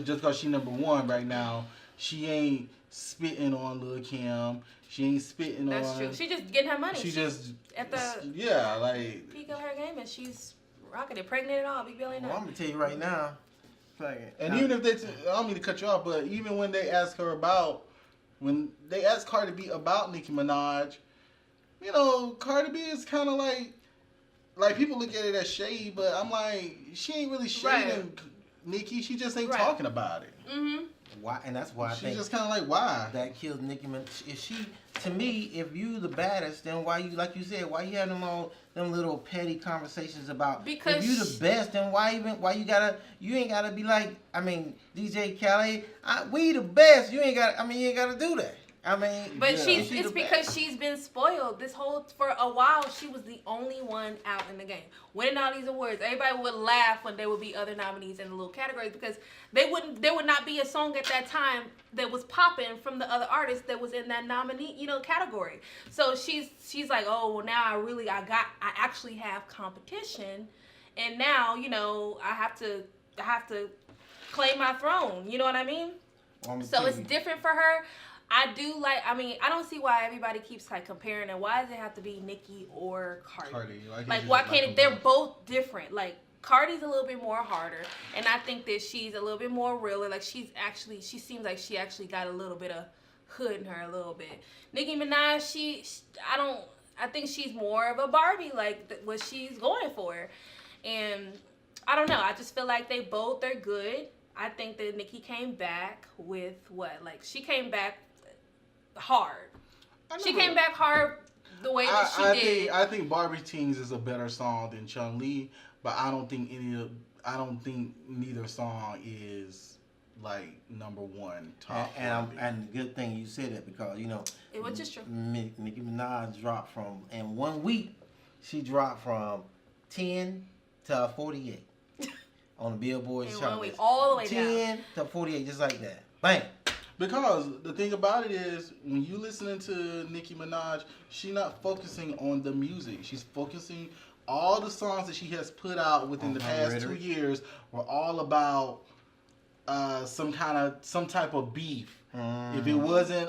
Just because she number one right now, she ain't spitting on Lil' Kim. She ain't spitting That's on. true. She just getting her money. She She's just at the yeah, like peak of her game, and she's rocking it, pregnant and all, big billionaire. Well, I'm gonna tell you right now. and even if they, I don't mean to cut you off, but even when they ask Cardi B about Nicki Minaj, Cardi B is kind of like people look at it as shade, but I'm like, she ain't really shading Nicki. She just ain't talking about it. Mm-hmm. Why? And that's why I She's think just kind of like, why? that kills Nicki Minaj. If she, to me, if you the baddest, then why you, like you said, why you having them little petty conversations about? Because if you the best, then why you ain't gotta be like, I mean, DJ Khaled, we the best. You ain't gotta do that. I mean, But Yeah. it's because she's been spoiled. For a while, she was the only one out in the game. Winning all these awards. Everybody would laugh when there would be other nominees in the little categories because there would not be a song at that time that was popping from the other artists that was in that nominee, category. So she's like, oh, well, now I actually have competition, and now, I have to claim my throne. You know what I mean? So it's different for her. I don't see why everybody keeps like comparing and why does it have to be Nicki or Cardi? Like why can't it? They're both different. Like Cardi's a little bit more harder, and I think that she's a little bit more realer. Like she seems like she actually got a little bit of hood in her a little bit. Nicki Minaj, I think she's more of a Barbie, like what she's going for, and I don't know. I just feel like they're good. I think that Nicki came back with she came back hard. She came back hard the way that she did. I think Barbie Teens is a better song than Chun Li, but I don't think neither song is like number one top. And good thing you said that because Which is true. Nicki Minaj dropped in 1 week. She dropped from 10 to 48 on the Billboard In chart. 1 week, all the way 10 to 48, just like that. Bang. Because the thing about it is, when you listening to Nicki Minaj, she's not focusing on the music. She's focusing all the songs that she has put out within the past 2 years were all about some type of beef. If it wasn't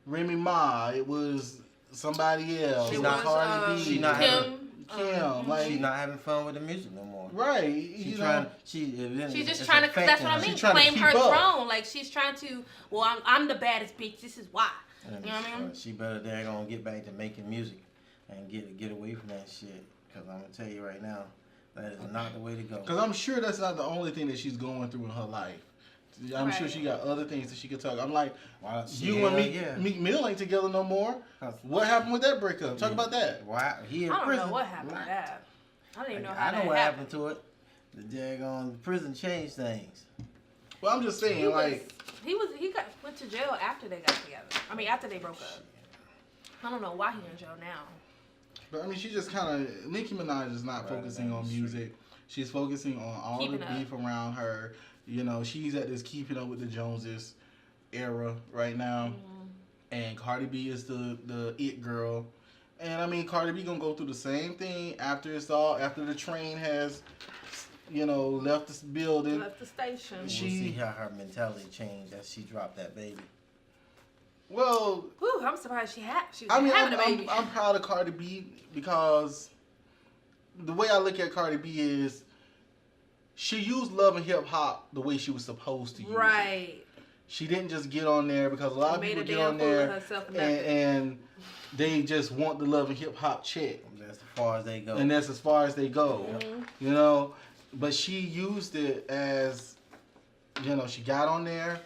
Remy Ma, it was somebody else. It was Cardi B. She not Kim. She's not having fun with the music no more. Right. She's just trying to. That's what I mean. Claim her throne. Like she's trying to. Well, I'm the baddest bitch. This is why. You know what I mean? She better daggone get back to making music and get away from that shit. Because I'm gonna tell you right now, that is not the way to go. Because I'm sure that's not the only thing that she's going through in her life. I'm sure she got other things that she could talk. I'm like, you and Meek Mill ain't together no more. What happened with that breakup? Talk about that. Why? He in I don't prison. know what happened to that. I don't even know how I know that what happened. happened to it. The daggone prison changed things. Well, I'm just saying, He went to jail after they got together. I mean, after they broke up. I don't know why he's in jail now. But I mean, she just kind of Nicki Minaj is not focusing on music. She's focusing on all Keeping the up. beef around her. You know, she's at this keeping up with the Joneses era right now. And Cardi B is the it girl. And I mean, Cardi B gonna go through the same thing after the train has, you know, left this building. Left the station. We'll see how her mentality changed as she dropped that baby. Well, Whew, I'm surprised she was I mean, having a baby. I'm proud of Cardi B because the way I look at Cardi B is she used love and hip hop the way she was supposed to use it. Right. She didn't just get on there because a lot of Made people a get damn on fool of there herself and and they just want the love and hip hop check. That's as far as they go. And that's as far as they go. You know? But she used it as, you know, she got on there,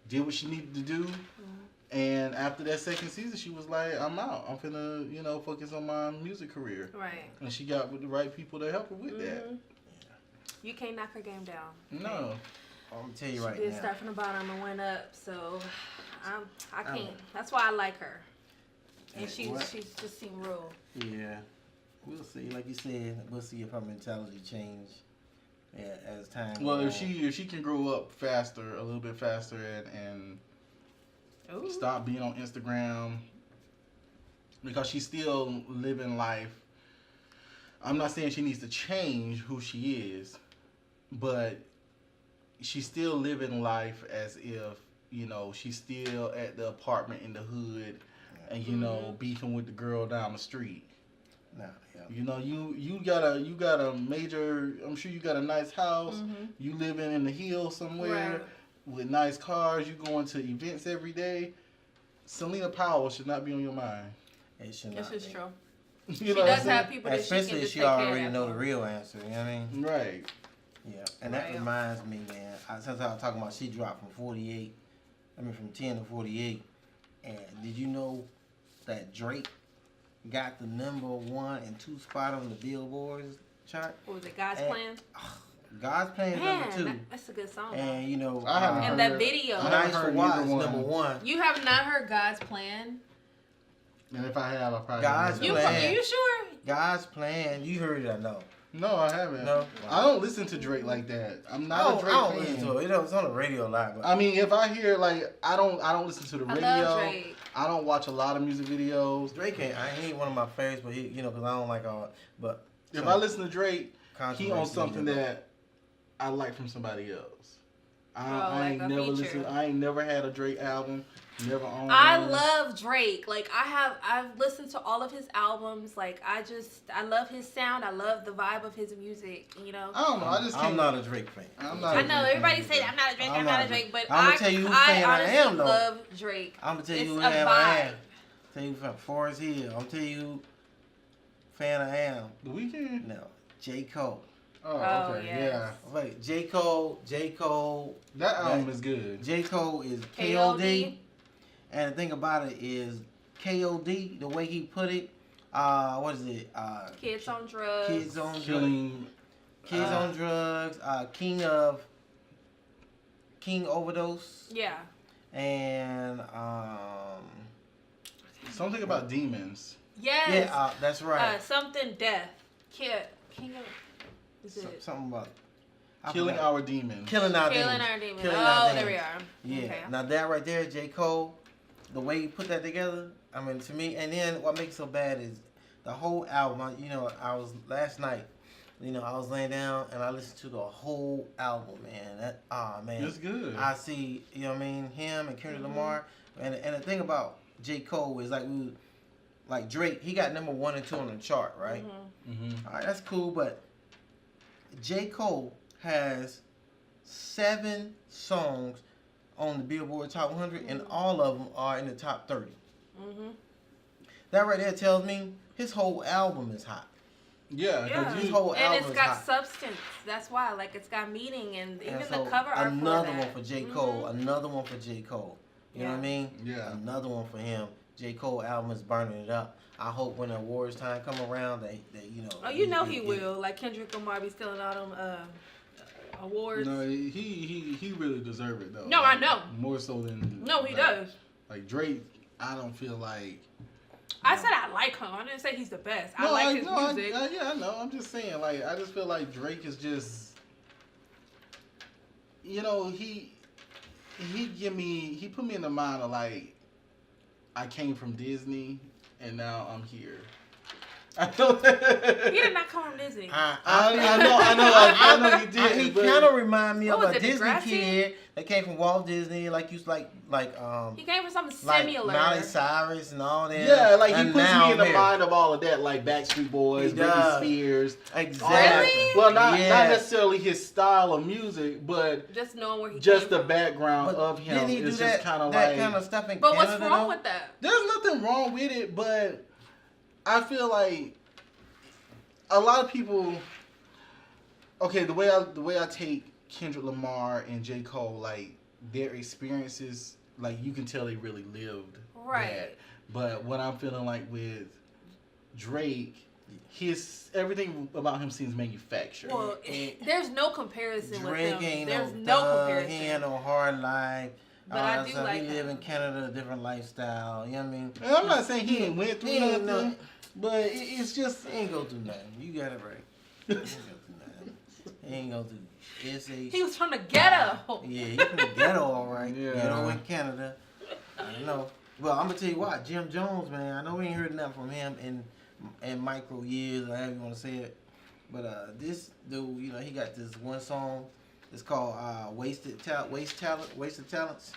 did what she needed to do. And after that second season, she was like, I'm out. I'm finna, you know, focus on my music career. Right. And she got with the right people to help her with that. You can't knock her game down. No. I'm gonna tell you She right did now. start from the bottom and went up, so I can't. That's why I like her. And she's just seemed real. Yeah, we'll see. Like you said, we'll see if her mentality change as time. Well, goes if she can grow up faster, a little bit faster, and Ooh. stop being on Instagram, because she's still living life. I'm not saying she needs to change who she is, but she's still living life as if, you know, she's still at the apartment in the hood and, you know, beefing with the girl down the street. Nah, yeah. You know, you got a major, I'm sure you got a nice house. You living in the hills somewhere with nice cars. You going to events every day. Celina Powell should not be on your mind. It should This not is be. true. You She know what I'm does saying? have people that she can Especially if just she take care of already that know for. the real answer. You know what I mean? Right. Yeah, and that Right. reminds me, man. Since I was talking about, she dropped from 10 to 48. And did you know that Drake got the #1 and 2 spot on the Billboard chart? What was it, God's And- Plan? God's Plan is Man, #2. that's a good song. And you know, I haven't And heard that it. video. I haven't Nice for heard What neither is one. #1. You have not heard God's Plan? And if I have, I probably God's haven't. You Plan. you sure? God's Plan. You heard it, I know. No, I haven't. No? I don't listen to Drake like that. I'm I not a don't Drake listen fan. to it. It's on the radio a lot. But I mean, if I hear like I don't listen to the I radio. love Drake. I don't watch a lot of music videos. Drake ain't one of my favorites, but he, you know, because I don't like all. But If I listen to Drake, he controversy, on something you know. that I like from somebody else. I like ain't a never feature. listened. I ain't never had a Drake album. Never owned I one. love Drake. Like I've listened to all of his albums. Like I love his sound. I love the vibe of his music. You know. I don't know. I just can't. I'm not a Drake fan. I'm not. I a know Drake everybody fan. say I'm not a Drake. I'm not a Drake, but I'ma tell you who fan I honestly am, though. love Drake. I'm gonna tell It's you who a fan I vibe. am. Tell you from Forest Hill. I'm tell you who fan I am. The Weeknd. No, J. Cole. Oh, Oh, okay, yes. yeah. Wait, J. Cole. That album is good. J. Cole is KOD. KOD. And the thing about it is KOD, the way he put it, what is it? Kids on drugs. Kids on drugs. Killing. Kids on drugs. King overdose. Yeah. And Something about demons. Yes. yeah, that's right. Something death. King of. Is it? Something about I Killing forgot. Our Demons. Killing our Killing demons. our demons. Killing our Oh, there we demons. are. Yeah. Okay. Now that right there, J. Cole, the way he put that together, I mean, to me, and then what makes it so bad is the whole album. I was last night, I was laying down and I listened to the whole album, man. Man. It's good. I see, him and Kendrick Lamar, and the thing about J. Cole is like Drake, he got #1 and 2 on the chart, right? Mm-hmm. All right, that's cool, but J. Cole has 7 songs on the Billboard Top 100, and all of them are in the top 30. That right there tells me his whole album is hot. Yeah. Yeah. 'cause His you- whole And album it's is got hot. substance. That's why, like, it's got meaning, and even And the so cover art another for one that. for J. Cole, another one for J. Cole. You know what I mean? Yeah. Another one for him. J. Cole album is burning it up. I hope when the awards time come around, they Oh, you know he will. Like Kendrick Lamar be stealing all them awards. No, he really deserve it though. No, I know. More so than. No, he like, does. Like Drake, I don't feel like. I said I like him. I didn't say he's the best. I No, like his music. Yeah, I know. I'm just saying, like, I just feel like Drake is just, he put me in the mind of like, I came from Disney and now I'm here. He did not come from Disney. I know he did. He kind of remind me of What was a it, Disney Degrassi? kid that came from Walt Disney, like He came from something like similar. Miley Cyrus and all that. Yeah, like he And puts now me in the here. mind of all of that, like Backstreet Boys, He Britney does. Spears. Exactly. Really? Well, not Yes. necessarily his style of music, but Just knowing where he just came the from. background But of him didn't he is do just kind of that like. kind of stuff in But Canada, what's wrong though? with that? There's nothing wrong with it, but I feel like a lot of people. Okay, the way I take Kendrick Lamar and J. Cole, like their experiences, like you can tell they really lived Right. that. But what I'm feeling like with Drake, everything about him seems manufactured. Well, there's no comparison Drake with him. ain't There's no no thug. comparison. He ain't no hard life. But all I that do stuff. like He live him. in Canada, a different lifestyle. You know what I mean? And I'm not saying he ain't went through He ain't nothing, but it's just He ain't go through nothing. You got it right. He ain't go through nothing. He ain't go through SH. He was from the ghetto. Yeah, he from the ghetto, all right. Yeah. Ghetto in Canada. I know. Well, I'm gonna tell you what, Jim Jones, man. I know we ain't heard nothing from him in micro years, or however you want to say it. But this dude, he got this one song. It's called Wasted Talents.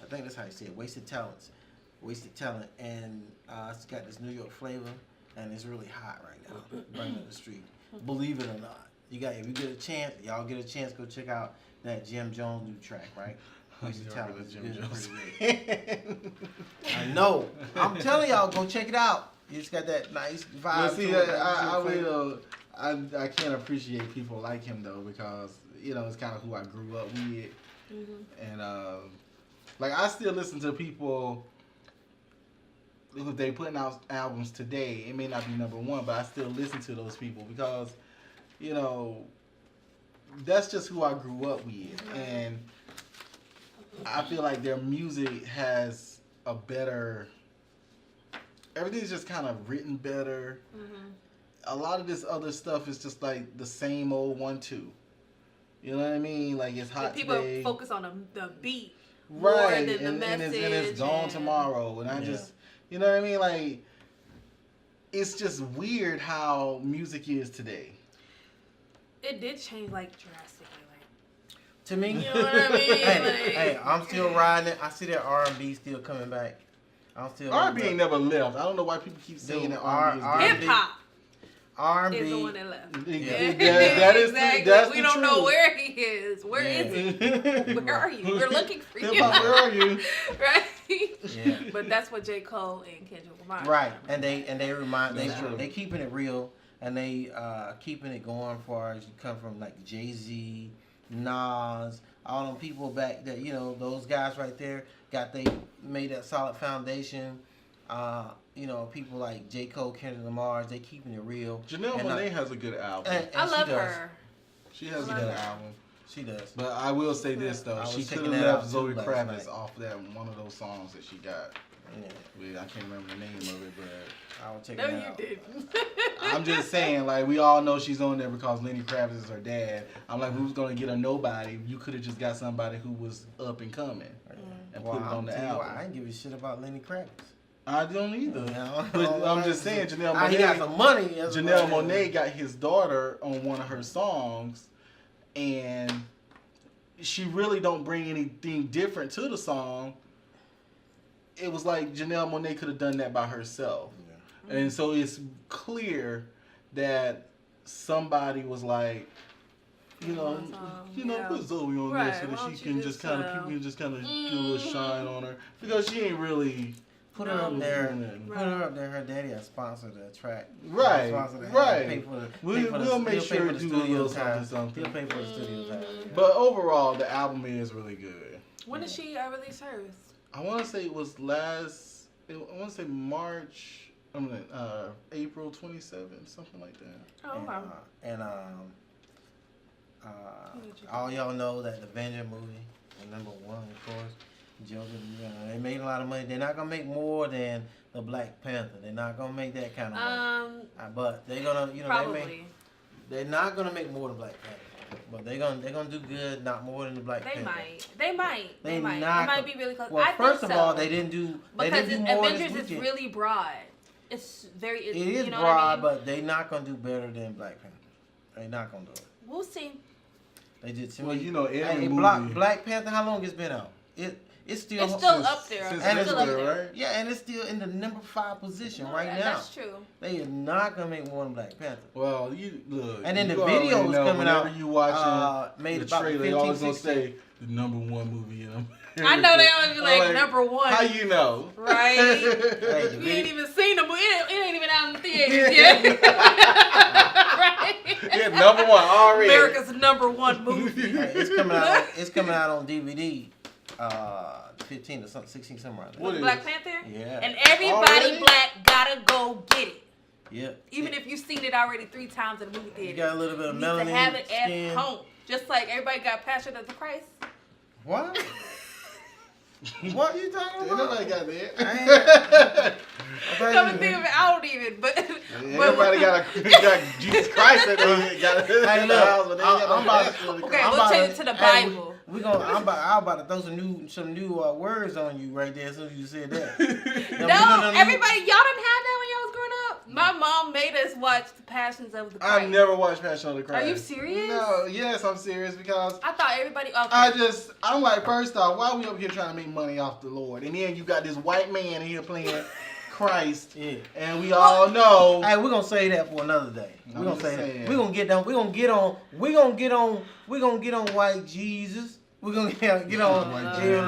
I think that's how you say it. Wasted Talent, and it's got this New York flavor, and it's really hot right now. Burning up the street. Believe it or not, if you get a chance, y'all get a chance, go check out that Jim Jones new track, right? Wasted Talent is good, pretty good. I know. I'm telling y'all, go check it out. It's got that nice vibe. Well, see, to it, I can't appreciate people like him though, because it's kind of who I grew up with, and like I still listen to people who they putting out albums today. It may not be number one, but I still listen to those people because that's just who I grew up with, and I feel like their music has a better. Everything's just kind of written better. A lot of this other stuff is just like the same old 1-2. You know what I mean? Like it's hot People today. focus on the beat Right, more than the and message. it's gone tomorrow. And I just, you know what I mean? Like, it's just weird how music is today. It did change like drastically. To me, You know what I mean? hey, I'm still riding it. I see that R&B still coming back. R&B ain't never left. I don't know why people keep saying that R&B is R&B dead. Hip hop R&B. is the one that left. That is exactly. that's we the don't know truth. where he is. Where is he? Where are you? We're looking for you. Hip-hop, where are you? Right? Yeah. But that's what J. Cole and Kendrick Lamar. Right, and they remind That's true. they keeping it real, and they keeping it going far as you come from like Jay-Z, Nas, all them people back that those guys right there made that solid foundation. People like J. Cole, Kendrick Lamar, they keeping it real. Janelle And, Monáe has a good album. and I love she does. her. She has a I love good her. album. She does. But I will say this though, I was she could checking have that out, left too, Zoe last Kravitz night. off that one of those songs that she got. Yeah, With, I can't remember the name of it, but I was checking No, that you out. didn't. I'm just saying, like, we all know she's on there because Lenny Kravitz is her dad. I'm like, who's gonna get a nobody? You could have just got somebody who was up and coming and put it on the album. I ain't give a shit about Lenny Kravitz. I don't either. No, But I'm just saying, Janelle He got Monáe. some money. that's Janelle about it. Monáe got his daughter on one of her songs, and she really don't bring anything different to the song. It was like Janelle Monáe could have done that by herself. Yeah. And so it's clear that somebody was like, Yeah. put Zoe on Right, there so why that don't she you can just, people can just kind of get a little shine on her because she ain't really. Put her up there. Right. Put her up there. Her daddy has sponsored the track. Right, Sponsored the- right. Pay for the, We'll make he'll sure pay to for the do a little studio time. something. He'll pay for the studio time. But overall, the album is really good. When did she release hers? I want to say it was March. April 27th, something like that. Oh, wow. And all y'all know that the Avenger movie, the #1, of course, Joker, they made a lot of money. They're not gonna make more than the Black Panther. They're not gonna make that kind of money. But they're gonna, probably. they're not gonna make more than Black Panther. But they're gonna do good, not more than the Black Panther. They might. They It might might be really close. Well, I first think of so. all, they didn't do. They Because didn't do more Avengers this is weekend. really broad. It's very. It is you know broad, what I mean? but they're not gonna do better than Black Panther. They're not gonna do it. We'll see. They did. Well, you know, every movie. Black Panther. How long it's been out? It's still. It's still up there. Since And It's still up there. right? Yeah, and it's still in the number 5 position right now. That's true. They are not gonna make more than Black Panther. Well, you look. And then you the already videos know, coming whenever out, you watching made the about trailer, they 15, always gonna 16. say the #1 movie in them. I know they always be like number 1. How you know? Right? Hey, the You ain't video, even seen the movie. It ain't even out in the theaters yet. Right? Yeah, #1 already. America's #1 movie. hey, it's coming out. It's coming out on DVD. 15 or something, 16 somewhere. Like that. What is Black it? Panther? Yeah. And everybody Already? black gotta go get it. Yep. Even if you've seen it already 3 times in the movie theater. You got a little bit of you need melanin to have it at skin. home. Just like everybody got Passion of the Christ. What? What you talking Ain't about? nobody got that. Come to think of it, I don't even. But Everybody got Jesus Christ at their got it Hey, in the look, house, but they ain't got I'm no about- Passion. Okay, I'm we'll about change it to the hey, Bible. I'm about to throw some new words on you right there as soon as you said that. No, everybody, y'all didn't have that when y'all was growing up. My mom made us watch the Passions of the Christ. I never watched Passion of the Christ. Are you serious? No, yes, I'm serious because I thought everybody. Okay. I'm like, first off, why we up here trying to make money off the Lord? And then you got this white man in here playing Christ, Yeah. and we all know. Hey, we're gonna say that for another day. We're I'm gonna just say saying. that. We're gonna get down. We're gonna get on white Jesus. We're gonna get on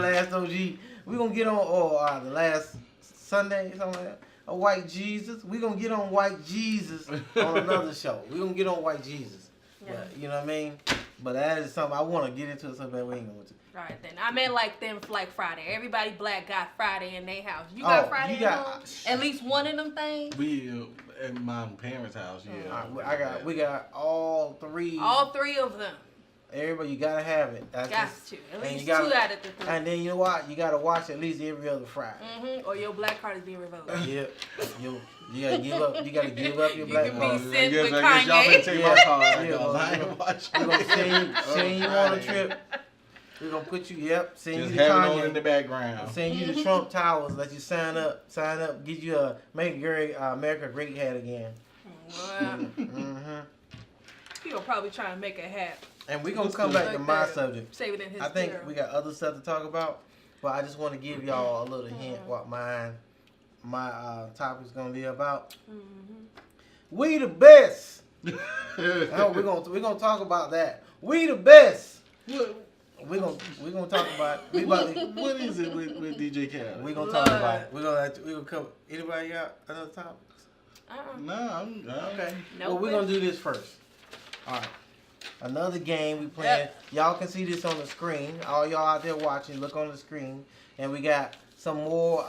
last OG. We're gonna get on the last Sunday, something like that. A white Jesus. We're gonna get on white Jesus on another show. We're gonna get on white Jesus. Yeah. But, you know what I mean? But that is something I want to get into. Something we ain't going to. All right then. I meant like them like Friday. Everybody black got Friday in their house. You got Friday you got- at home? At least one of them things? We at my parents' house, yeah. We got all 3. All 3 of them. Everybody, you gotta have it. That's Got just- to. At and least you gotta- 2 out of the 3. And then you know what? You gotta watch at least every other Friday. Or your black card is being revoked. Yep. You gotta give up. You gotta give up your You black can card. be sent with y'all better Kanye. take Yeah. my card. Yeah, I ain't watching. We're gonna send you on a trip. We're gonna put you. Yep. Send Just you to have it on in Kanye. the background. Send you to Trump Towers. Let you sign up. Get you a make America great hat again. Wow. Mm-hmm. He'll probably try to make a hat. And we're gonna come back to Like my that. subject. Save it in his I think funeral. we got other stuff to talk about, but I just want to give y'all a little hint what my topic's gonna be about. We the best. Oh, we're gonna talk about that. We the best. We're gonna talk about. What is it with DJ Khaled? We're gonna talk about it. We're gonna cover. Anybody got another topic? No, I'm Okay. Nope. Well, we're gonna do this first. All right. Another game we playing. Yep. Y'all can see this on the screen. All y'all out there watching, look on the screen, and we got some more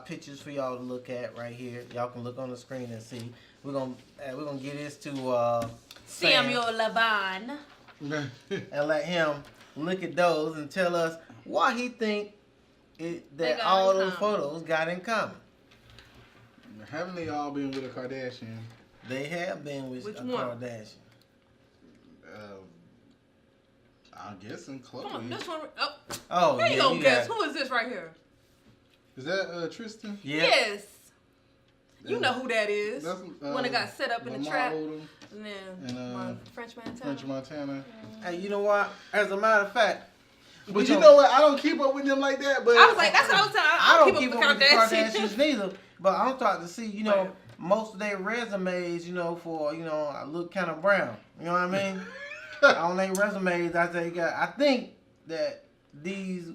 pictures for y'all to look at right here. Y'all can look on the screen and see. We're gonna get this to Samuel Laban. Sam. and let him look at those and tell us why he think They that got all in those common. photos got in common. Haven't they all been with a Kardashian? They have been with Which a one? Kardashian. I'm guessing Khloe. Come on, this one. Oh, Oh, there you yeah, go. you Guess got- who is this right here? Is that Tristan? Yeah. Yes. You know who that is. That's, One that got set up in the Lamar trap. Odom And then and French Montana. French Montana. Hey, you know what? As a matter of fact, But you know what? I don't keep up with them like that. But I was like, that's what I was telling. I don't keep up up with the Kardashians. Kardashians neither. But I'm starting to see, you know, Right. most of their resumes, you know, for, you know, I look kind of brown. You know what I mean? On their resumes, I think that these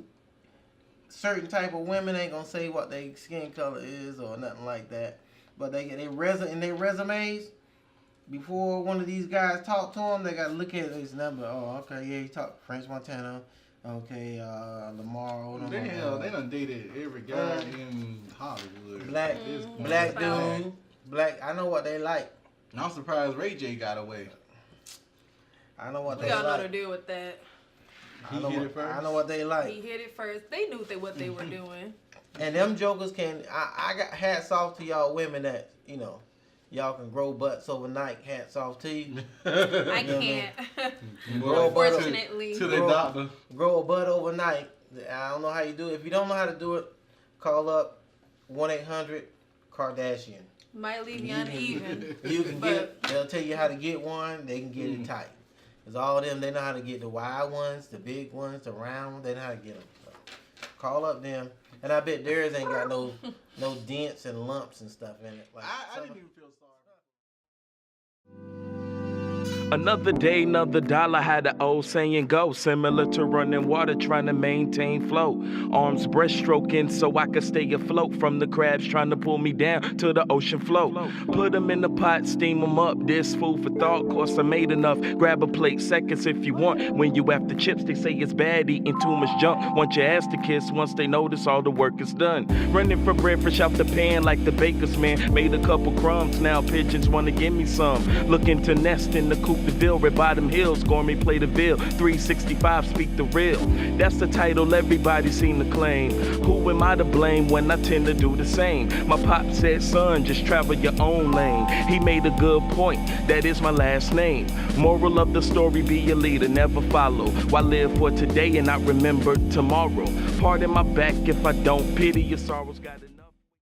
certain type of women ain't gonna say what their skin color is or nothing like that. But in their resumes, before one of these guys talk to them, they gotta look at his number. Oh, okay, yeah, he talked French Montana. Okay, Lamar Odom. they done dated every guy in Hollywood. Black dude. Black. I know what they like. And I'm surprised Ray J got away. I know what We they all know like. to deal with that. He hit it first? I know what they like. He hit it first. They knew what they were doing. And them jokers can. I got hats off to y'all women that y'all can grow butts overnight. Hats off to you. I can't. Unfortunately. To the doctor. Grow a butt overnight. I don't know how you do it. If you don't know how to do it, call up 1-800-Kardashian. Might leave you uneven. You can they'll tell you how to get one. They can get it tight. Because all of them, they know how to get the wide ones, the big ones, the round ones. They know how to get them. So, call up them. And I bet theirs ain't got no dents and lumps and stuff in it. Like, I didn't even feel sorry. Another day, another dollar, had the old saying go. Similar to running water, trying to maintain flow. Arms breaststroking so I could stay afloat from the crabs trying to pull me down to the ocean flow. Put them in the pot, steam them up. This food for thought, course I made enough. Grab a plate, seconds if you want. When you after chips, they say it's bad eating too much junk. Want your ass to kiss once they notice all the work is done. Running for bread fresh out the pan like the baker's man. Made a couple crumbs, now pigeons want to give me some. Looking to nest in the coop the Ville, red bottom hills, gourmet plate of veal, 365 speak the real. That's the title everybody seem to claim. Who am I to blame when I tend to do the same? My pop said, son, just travel your own lane. He made a good point, that is my last name. Moral of the story, be a leader, never follow. Why live for today and not remember tomorrow? Pardon my back if I don't pity your sorrows, gotta